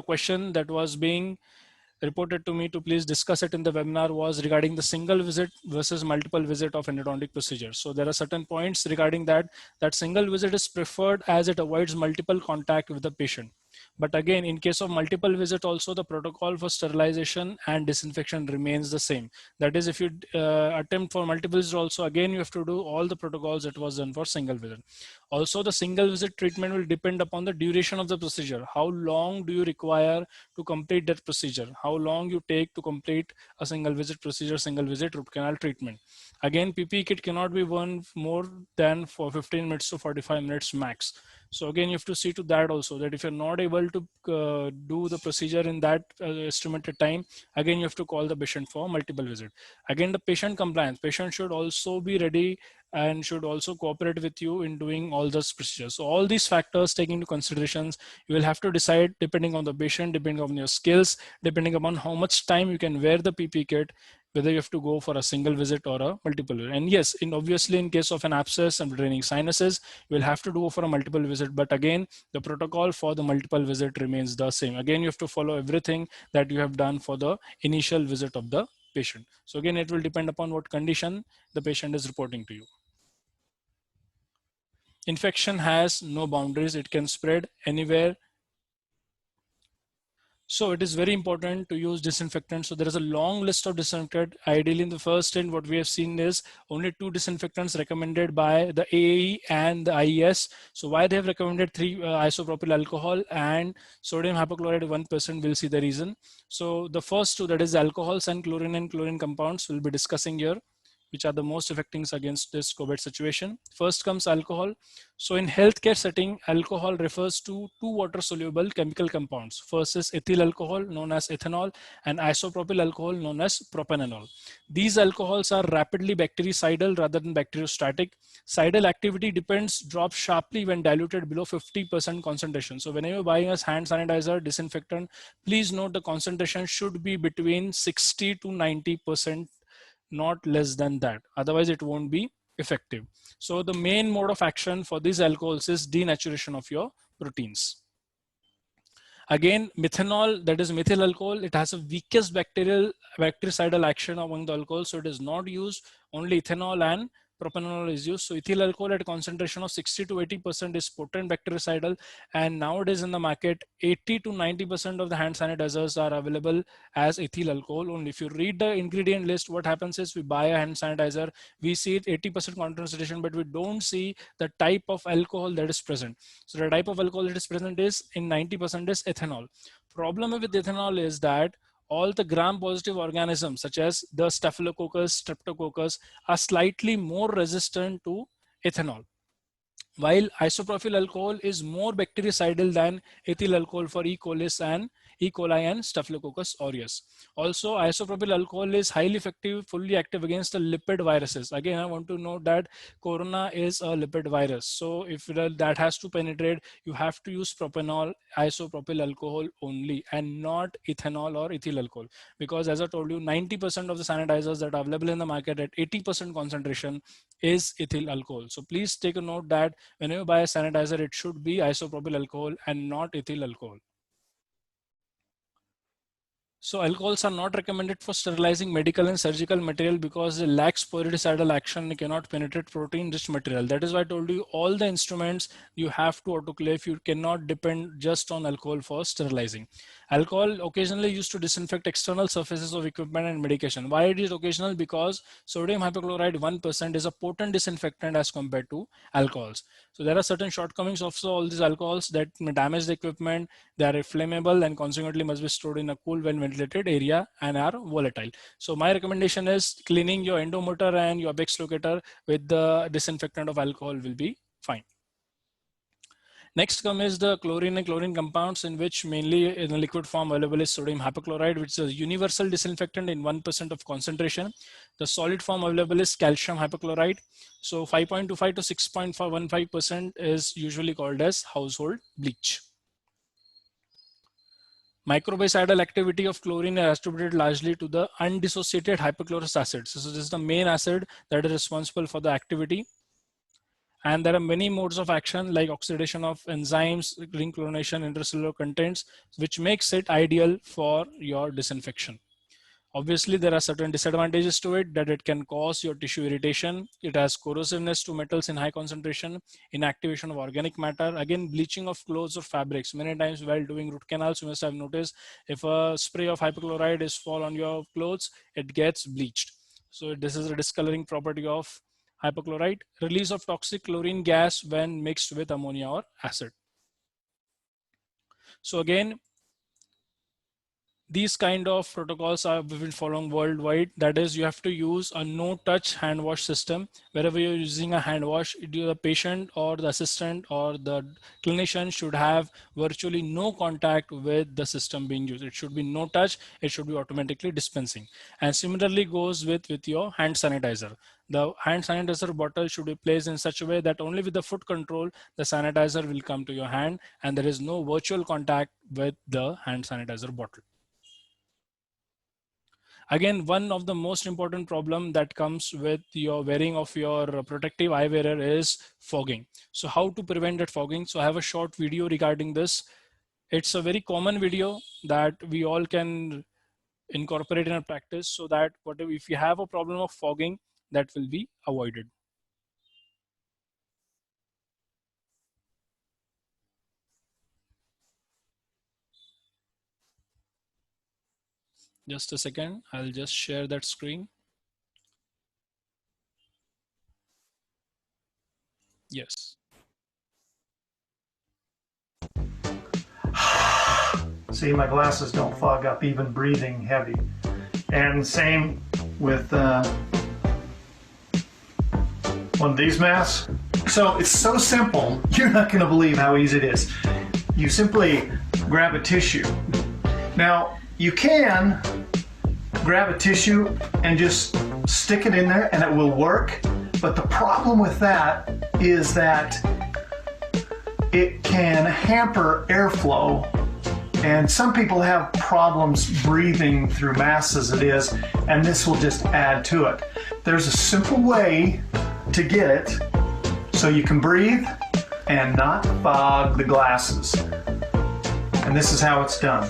question that was being reported to me to please discuss it in the webinar was regarding the single visit versus multiple visit of endodontic procedure. So there are certain points regarding that single visit is preferred as it avoids multiple contact with the patient. But again, in case of multiple visit also, the protocol for sterilization and disinfection remains the same. That is, if you attempt for multiple visit also, again, you have to do all the protocols that was done for single visit. Also, the single visit treatment will depend upon the duration of the procedure. How long do you require to complete that procedure? How long you take to complete a single visit procedure, single visit root canal treatment? Again, PP kit cannot be worn more than for 15 minutes to 45 minutes max. So again, you have to see to that also, that if you're not able to do the procedure in that estimated time, again, you have to call the patient for multiple visit. Again, the patient compliance, patient should also be ready and should also cooperate with you in doing all those procedures. So all these factors taking into considerations, you will have to decide depending on the patient, depending on your skills, depending upon how much time you can wear the PP kit, whether you have to go for a single visit or a multiple visit. And yes, obviously in case of an abscess and draining sinuses, you will have to go for a multiple visit. But again, the protocol for the multiple visit remains the same. Again, you have to follow everything that you have done for the initial visit of the patient. So again, it will depend upon what condition the patient is reporting to you. Infection has no boundaries. It can spread anywhere. So it is very important to use disinfectant. So there is a long list of disinfectant. Ideally in the first stint, what we have seen is only 2 disinfectants recommended by the AAE and the IES. So why they have recommended 3 isopropyl alcohol and sodium hypochlorite 1%, we'll see the reason. So the first 2, that is alcohols and chlorine compounds, we'll be discussing here. which are the most affecting against this COVID situation. First comes alcohol. So in healthcare setting, alcohol refers to two water soluble chemical compounds. First is ethyl alcohol known as ethanol and isopropyl alcohol known as propanol. These alcohols are rapidly bactericidal rather than bacteriostatic. Cidal activity drops sharply when diluted below 50% concentration. So whenever you're buying a hand sanitizer, disinfectant, please note the concentration should be between 60 to 90%, not less than that. Otherwise it won't be effective. So the main mode of action for these alcohols is denaturation of your proteins. Again, methanol, that is methyl alcohol, it has a weakest bactericidal action among the alcohols, so it is not used. Only ethanol and propanol is used. So ethyl alcohol at a concentration of 60 to 80% is potent bactericidal, and nowadays in the market 80 to 90% of the hand sanitizers are available as ethyl alcohol only. If you read the ingredient list, what happens is we buy a hand sanitizer, we see it 80% concentration, but we don't see the type of alcohol that is present. So the type of alcohol that is present is in 90% is ethanol. Problem with ethanol is that all the gram-positive organisms such as the Staphylococcus, Streptococcus are slightly more resistant to ethanol, while isopropyl alcohol is more bactericidal than ethyl alcohol for E. coli and Staphylococcus aureus. Also, isopropyl alcohol is highly effective, fully active against the lipid viruses. Again, I want to note that corona is a lipid virus. So if that has to penetrate, you have to use propanol, isopropyl alcohol only, and not ethanol or ethyl alcohol. Because as I told you, 90% of the sanitizers that are available in the market at 80% concentration is ethyl alcohol. So please take a note that whenever you buy a sanitizer, it should be isopropyl alcohol and not ethyl alcohol. So alcohols are not recommended for sterilizing medical and surgical material because they lack sporicidal action and cannot penetrate protein-rich material. That is why I told you all the instruments you have to autoclave. You cannot depend just on alcohol for sterilizing. Alcohol occasionally used to disinfect external surfaces of equipment and medication. Why it is occasional? Because sodium hypochlorite 1% is a potent disinfectant as compared to alcohols. So there are certain shortcomings of all these alcohols that may damage the equipment. They are flammable and consequently must be stored in a cool, well-ventilated area and are volatile. So my recommendation is cleaning your endomotor and your apex locator with the disinfectant of alcohol will be fine. Next is the chlorine and chlorine compounds, in which mainly in a liquid form available is sodium hypochlorite, which is a universal disinfectant in 1% of concentration. The solid form available is calcium hypochlorite. So 5.25 to 6.15% is usually called as household bleach. Microbicidal activity of chlorine is attributed largely to the undissociated hypochlorous acid. So this is the main acid that is responsible for the activity. And there are many modes of action like oxidation of enzymes, ring chlorination, intercellular contents, which makes it ideal for your disinfection. Obviously, there are certain disadvantages to it, that it can cause your tissue irritation. It has corrosiveness to metals in high concentration, inactivation of organic matter. Again, bleaching of clothes or fabrics. Many times while doing root canals, you must have noticed if a spray of hypochlorite is fall on your clothes, it gets bleached. So this is a discoloring property of hypochlorite. Release of toxic chlorine gas when mixed with ammonia or acid. So again, these kind of protocols are been following worldwide. That is, you have to use a no-touch hand wash system. Wherever you're using a hand wash, the patient or the assistant or the clinician should have virtually no contact with the system being used. It should be no touch. It should be automatically dispensing. And similarly goes with your hand sanitizer. The hand sanitizer bottle should be placed in such a way that only with the foot control, the sanitizer will come to your hand and there is no virtual contact with the hand sanitizer bottle. Again, one of the most important problem that comes with your wearing of your protective eyewear is fogging. So how to prevent that fogging? So I have a short video regarding this. It's a very common video that we all can incorporate in our practice so that whatever, if you have a problem of fogging, that will be avoided. Just a second, I'll just share that screen. Yes. See, my glasses don't fog up even breathing heavy. And same with one of these masks. So it's so simple, you're not going to believe how easy it is. You simply grab a tissue. Now, you can grab a tissue and just stick it in there and it will work, but the problem with that is that it can hamper airflow, and some people have problems breathing through masks as it is, and this will just add to it. There's a simple way to get it so you can breathe and not fog the glasses. And this is how it's done.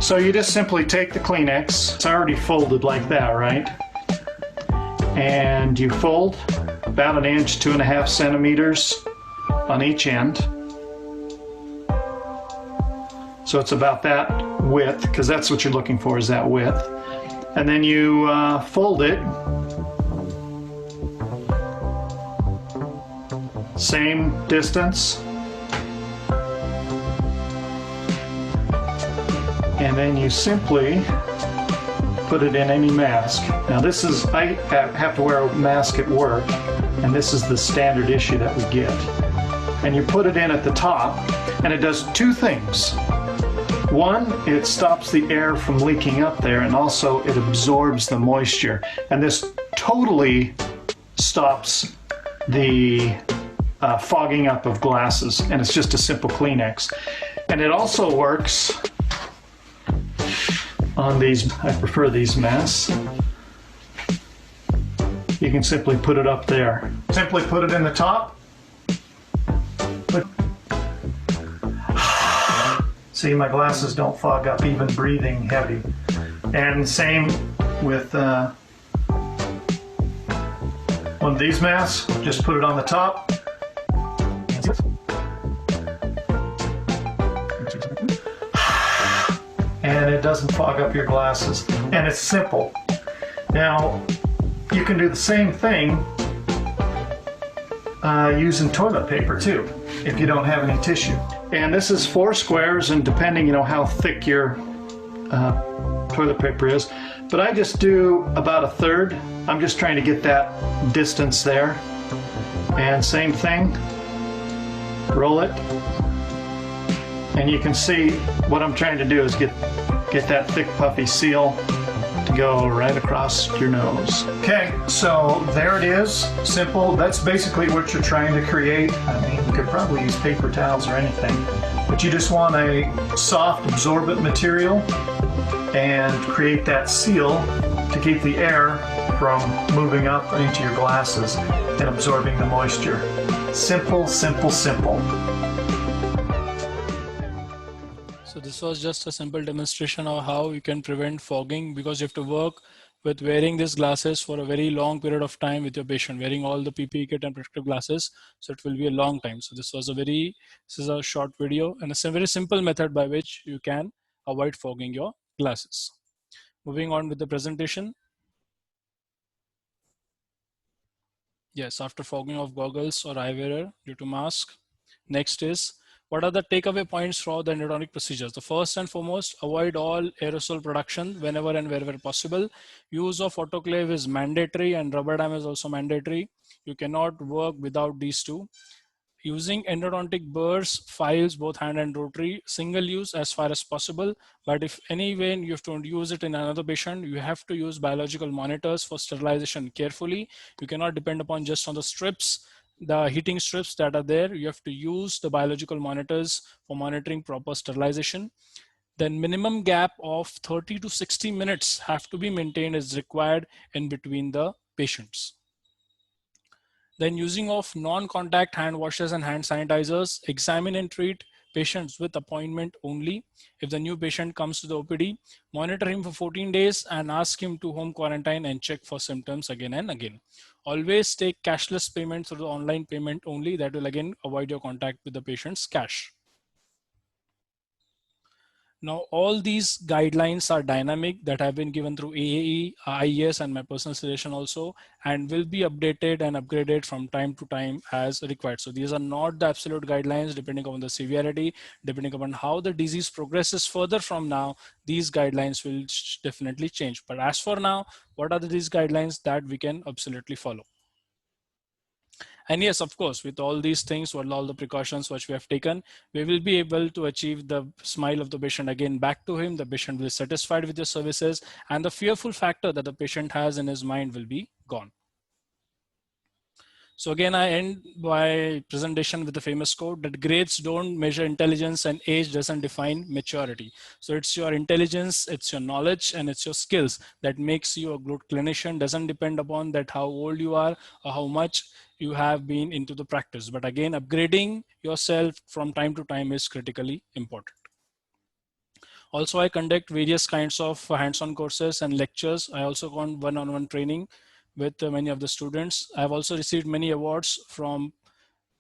So you just simply take the Kleenex, it's already folded like that, right? And you fold about 1 inch, 2.5 centimeters on each end. So it's about that width, because that's what you're looking for, is that width. And then you fold it. Same distance. And then you simply put it in any mask. Now this is, I have to wear a mask at work, and this is the standard issue that we get. And you put it in at the top, and it does two things. One, it stops the air from leaking up there, and also it absorbs the moisture. And this totally stops the fogging up of glasses, and it's just a simple Kleenex. And it also works on these, I prefer these masks. You can simply put it up there. Simply put it in the top. See, my glasses don't fog up, even breathing heavy. And same with one of these masks. Just put it on the top. And it doesn't fog up your glasses. And it's simple. Now, you can do the same thing using toilet paper too, if you don't have any tissue. And this is 4 squares, and depending, how thick your toilet paper is. But I just do about 1/3. I'm just trying to get that distance there. And same thing, roll it. And you can see what I'm trying to do is get that thick puffy seal to go right across your nose. Okay, so there it is, simple. That's basically what you're trying to create. I mean, you could probably use paper towels or anything, but you just want a soft absorbent material and create that seal to keep the air from moving up into your glasses and absorbing the moisture. Simple, simple, simple. So this was just a simple demonstration of how you can prevent fogging, because you have to work with wearing these glasses for a very long period of time with your patient, wearing all the PPE kit and protective glasses. So it will be a long time. So this is a short video, and it's a very simple method by which you can avoid fogging your glasses. Moving on with the presentation. Yes, after fogging of goggles or eye wearer due to mask, next is, what are the takeaway points for the endodontic procedures? The first and foremost, avoid all aerosol production whenever and wherever possible. Use of autoclave is mandatory, and rubber dam is also mandatory. You cannot work without these two. Using endodontic burrs, files, both hand and rotary, single use as far as possible. But if any way you have to use it in another patient, you have to use biological monitors for sterilization carefully. You cannot depend upon just on the strips, the heating strips that are there. You have to use the biological monitors for monitoring proper sterilization. Then minimum gap of 30 to 60 minutes have to be maintained as required in between the patients. Then using of non-contact hand washes and hand sanitizers. Examine and treat patients with appointment only. If the new patient comes to the OPD, monitor him for 14 days and ask him to home quarantine and check for symptoms again and again. Always take cashless payments or the online payment only. That will again avoid your contact with the patient's cash. Now, all these guidelines are dynamic that have been given through AAE, IES, and my personal suggestion also, and will be updated and upgraded from time to time as required. So these are not the absolute guidelines. Depending on the severity, depending upon how the disease progresses further from now, these guidelines will definitely change. But as for now, what are these guidelines that we can absolutely follow? And yes, of course, with all these things, with all the precautions which we have taken, we will be able to achieve the smile of the patient again back to him. The patient will be satisfied with the services, and the fearful factor that the patient has in his mind will be gone. So again, I end my presentation with the famous quote that grades don't measure intelligence and age doesn't define maturity. So it's your intelligence, it's your knowledge, and it's your skills that makes you a good clinician. Doesn't depend upon that how old you are or how much you have been into the practice. But again, upgrading yourself from time to time is critically important. Also, I conduct various kinds of hands-on courses and lectures. I also conduct one-on-one training with many of the students. I've also received many awards from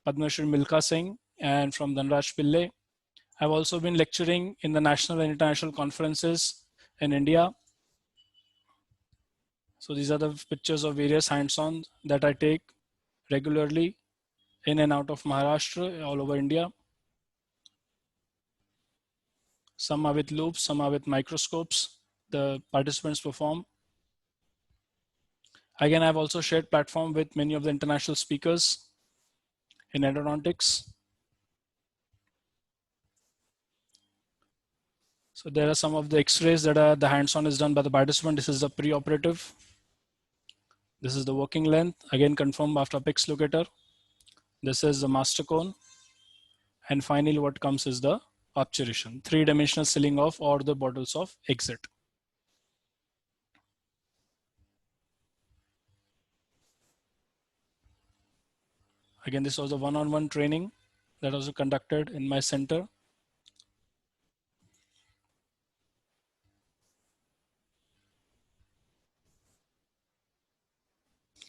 Padma Shri Milkha Singh and from Dhanraj Pillai. I've also been lecturing in the national and international conferences in India. So these are the pictures of various hands-on that I take regularly in and out of Maharashtra, all over India. Some are with loops, some are with microscopes. The participants perform. Again, I've also shared platform with many of the international speakers in endodontics. So there are some of the x-rays that are the hands-on is done by the participant. This is the pre-operative. This is the working length, again confirmed after apex locator. This is the master cone. And finally what comes is the obturation, three-dimensional sealing off or the bottles of exit. Again, this was a one-on-one training that was conducted in my center.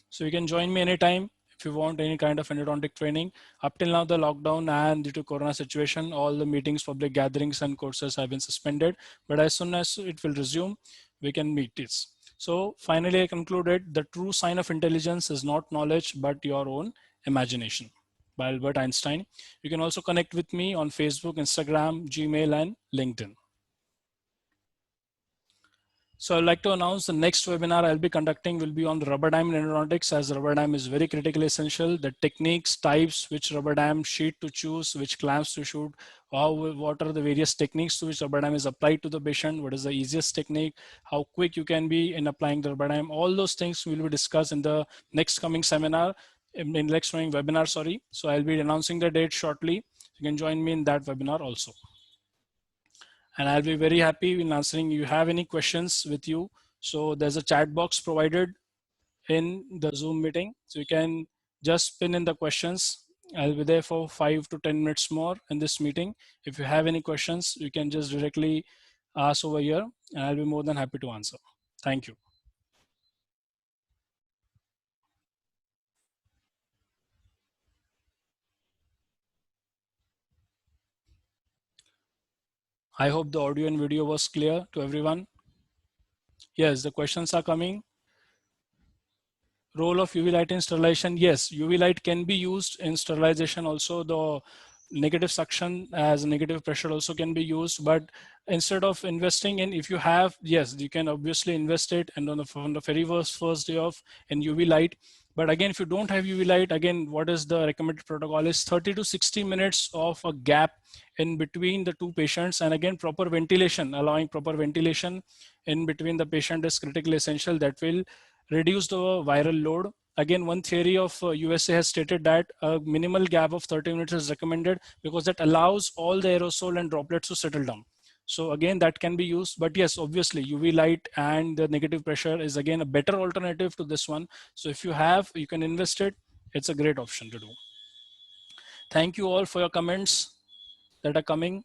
So you can join me anytime if you want any kind of endodontic training. Up till now, the lockdown and due to Corona situation, all the meetings, public gatherings and courses have been suspended. But as soon as it will resume, we can meet this. So finally, I concluded the true sign of intelligence is not knowledge, but your own imagination, by Albert Einstein. You can also connect with me on Facebook, Instagram, Gmail, and LinkedIn. So I'd like to announce the next webinar I'll be conducting will be on the rubber dam in endodontics, as rubber dam is very critically essential. The techniques, types, which rubber dam sheet to choose, which clamps to shoot, what are the various techniques to which rubber dam is applied to the patient, what is the easiest technique, how quick you can be in applying the rubber dam. All those things will be discussed in the next coming seminar, in next coming webinar, sorry. So I'll be announcing the date shortly. You can join me in that webinar also. And I'll be very happy in answering. You have any questions with you. So there's a chat box provided in the Zoom meeting. So you can just pin in the questions. I'll be there for 5 to 10 minutes more in this meeting. If you have any questions, you can just directly ask over here and I'll be more than happy to answer. Thank you. I hope the audio and video was clear to everyone. Yes, the questions are coming. Role of UV light in sterilization. Yes, UV light can be used in sterilization also. The negative suction as negative pressure also can be used, but instead of investing in, if you have, yes, you can obviously invest it and on the very first day of in UV light. But again, if you don't have UV light, again, what is the recommended protocol is 30 to 60 minutes of a gap in between the two patients. And again, proper ventilation, allowing proper ventilation in between the patient is critically essential. That will reduce the viral load. Again, one theory of USA has stated that a minimal gap of 30 minutes is recommended because that allows all the aerosol and droplets to settle down. So again, that can be used, but yes, obviously UV light and the negative pressure is again a better alternative to this one. So if you have, you can invest it. It's a great option to do. Thank you all for your comments that are coming.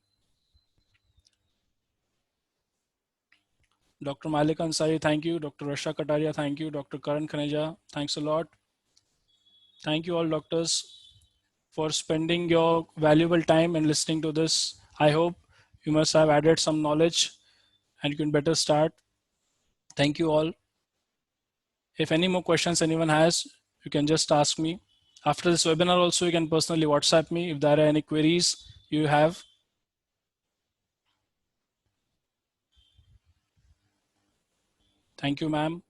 Dr. Malik Ansari, thank you. Dr. Rasha Kataria, thank you. Dr. Karan Khaneja, thanks a lot. Thank you all doctors for spending your valuable time and listening to this. I hope you must have added some knowledge and you can better start. Thank you all. If any more questions anyone has, you can just ask me. After this webinar also, you can personally WhatsApp me if there are any queries you have. Thank you, ma'am.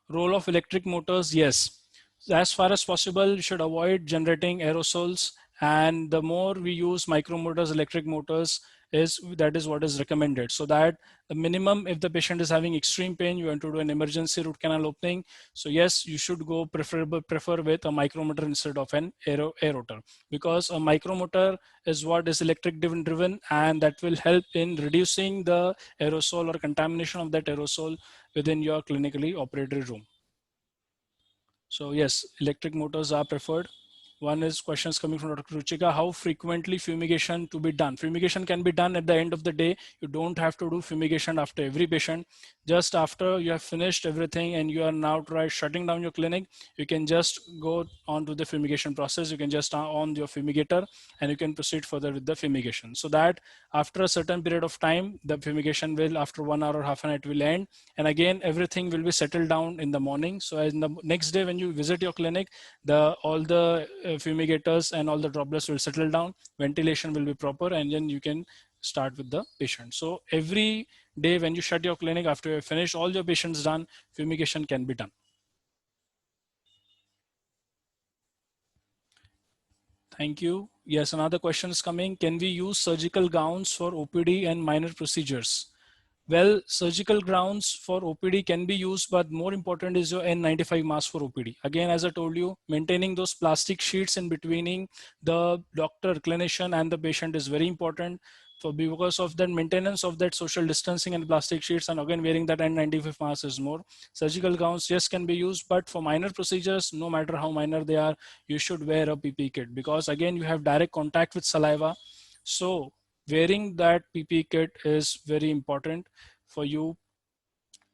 Role of electric motors, yes. as far as possible, you should avoid generating aerosols. And the more we use micromotors, electric motors, that is what is recommended. So that the minimum, if the patient is having extreme pain, you want to do an emergency root canal opening. So yes, you should go prefer with a micromotor instead of an aerotor, because a micromotor is what is electric driven, and that will help in reducing the aerosol or contamination of that aerosol within your clinically operated room. So yes, electric motors are preferred. One is questions coming from Dr. Ruchika: how frequently fumigation to be done? Fumigation can be done at the end of the day. You don't have to do fumigation after every patient. Just after you have finished everything and you are now shutting down your clinic, you can just go on to the fumigation process. You can just on your fumigator and you can proceed further with the fumigation. So that after a certain period of time, the fumigation will, after 1 hour or half an hour, it will end. And again, everything will be settled down in the morning. So in the next day, when you visit your clinic, all the fumigators and all the droplets will settle down, ventilation will be proper, and then you can start with the patient. So every day when you shut your clinic, after you have finished all your patients done, fumigation can be done. Thank you. Yes, another question is coming. Can we use surgical gowns for OPD and minor procedures? Well, surgical gowns for OPD can be used, but more important is your N95 mask for OPD. Again, as I told you, maintaining those plastic sheets in between the doctor, clinician, and the patient is very important. Because of that maintenance of that social distancing and plastic sheets, and again wearing that N95 mask is more. Surgical gowns, yes, can be used, but for minor procedures, no matter how minor they are, you should wear a PPE kit, because again you have direct contact with saliva. So wearing that PPE kit is very important for you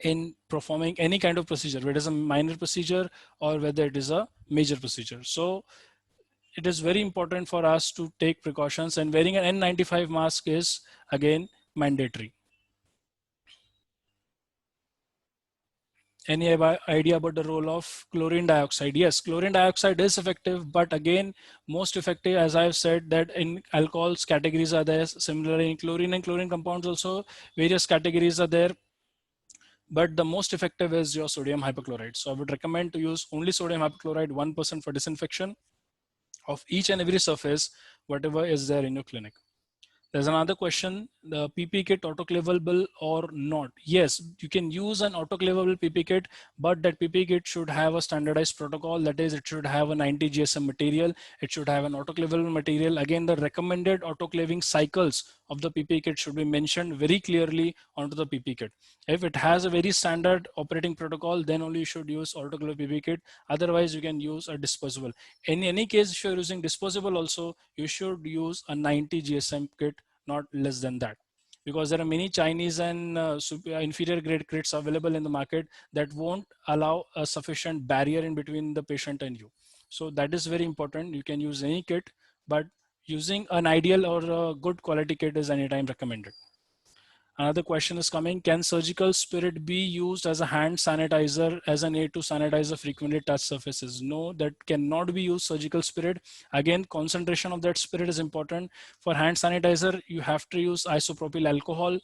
in performing any kind of procedure, whether it is a minor procedure or whether it is a major procedure. So it is very important for us to take precautions, and wearing an N95 mask is again mandatory. Any idea about the role of chlorine dioxide? Yes, chlorine dioxide is effective, but again, most effective, as I've said, that in alcohols categories are there. Similarly, in chlorine and chlorine compounds also, various categories are there. But the most effective is your sodium hypochlorite. So I would recommend to use only sodium hypochlorite 1% for disinfection of each and every surface, whatever is there in your clinic. There's another question, the PP kit autoclavable or not? Yes, you can use an autoclavable PP kit, but that PP kit should have a standardized protocol. That is, it should have a 90 GSM material. It should have an autoclavable material. Again, the recommended autoclaving cycles of the PP kit should be mentioned very clearly onto the PP kit. If it has a very standard operating protocol, then only you should use autoclave PP kit. Otherwise, you can use a disposable. In any case, if you're using disposable also, you should use a 90 GSM kit, not less than that, because there are many Chinese and inferior grade kits available in the market that won't allow a sufficient barrier in between the patient and you. So that is very important. You can use any kit, but using an ideal or a good quality kit is anytime recommended. Another question is coming, can surgical spirit be used as a hand sanitizer as an aid to sanitize frequently touched surfaces? No, that cannot be used, surgical spirit. Again, concentration of that spirit is important. For hand sanitizer, you have to use isopropyl alcohol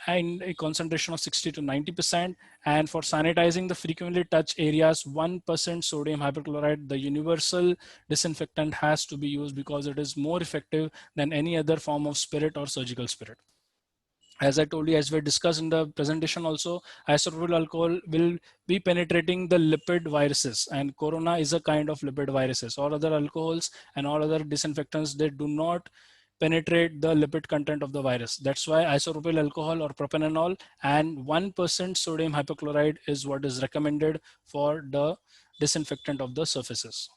and a concentration of 60 to 90%. And for sanitizing the frequently touched areas, 1% sodium hypochlorite, the universal disinfectant, has to be used, because it is more effective than any other form of spirit or surgical spirit. As I told you, as we discussed in the presentation also, isopropyl alcohol will be penetrating the lipid viruses, and corona is a kind of lipid viruses. All other alcohols and all other disinfectants, they do not penetrate the lipid content of the virus. That's why isopropyl alcohol or propanol and 1% sodium hypochlorite is what is recommended for the disinfectant of the surfaces.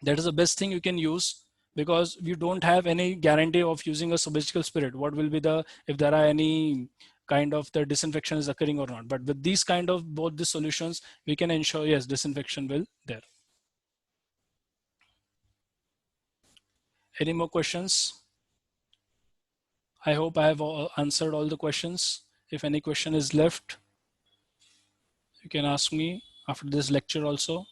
That is the best thing you can use, because you don't have any guarantee of using a surgical spirit. What will be if there are any kind of the disinfection is occurring or not. But with these kind of both the solutions, we can ensure, yes, disinfection will there. Any more questions? I hope I have answered all the questions. If any question is left, you can ask me after this lecture also.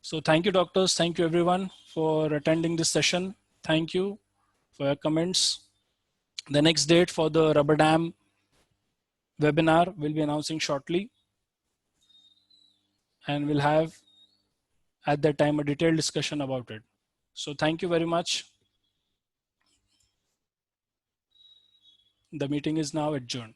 So thank you, doctors. Thank you, everyone, for attending this session. Thank you for your comments. The next date for the rubber dam webinar will be announcing shortly. and we'll have at that time a detailed discussion about it. So thank you very much. The meeting is now adjourned.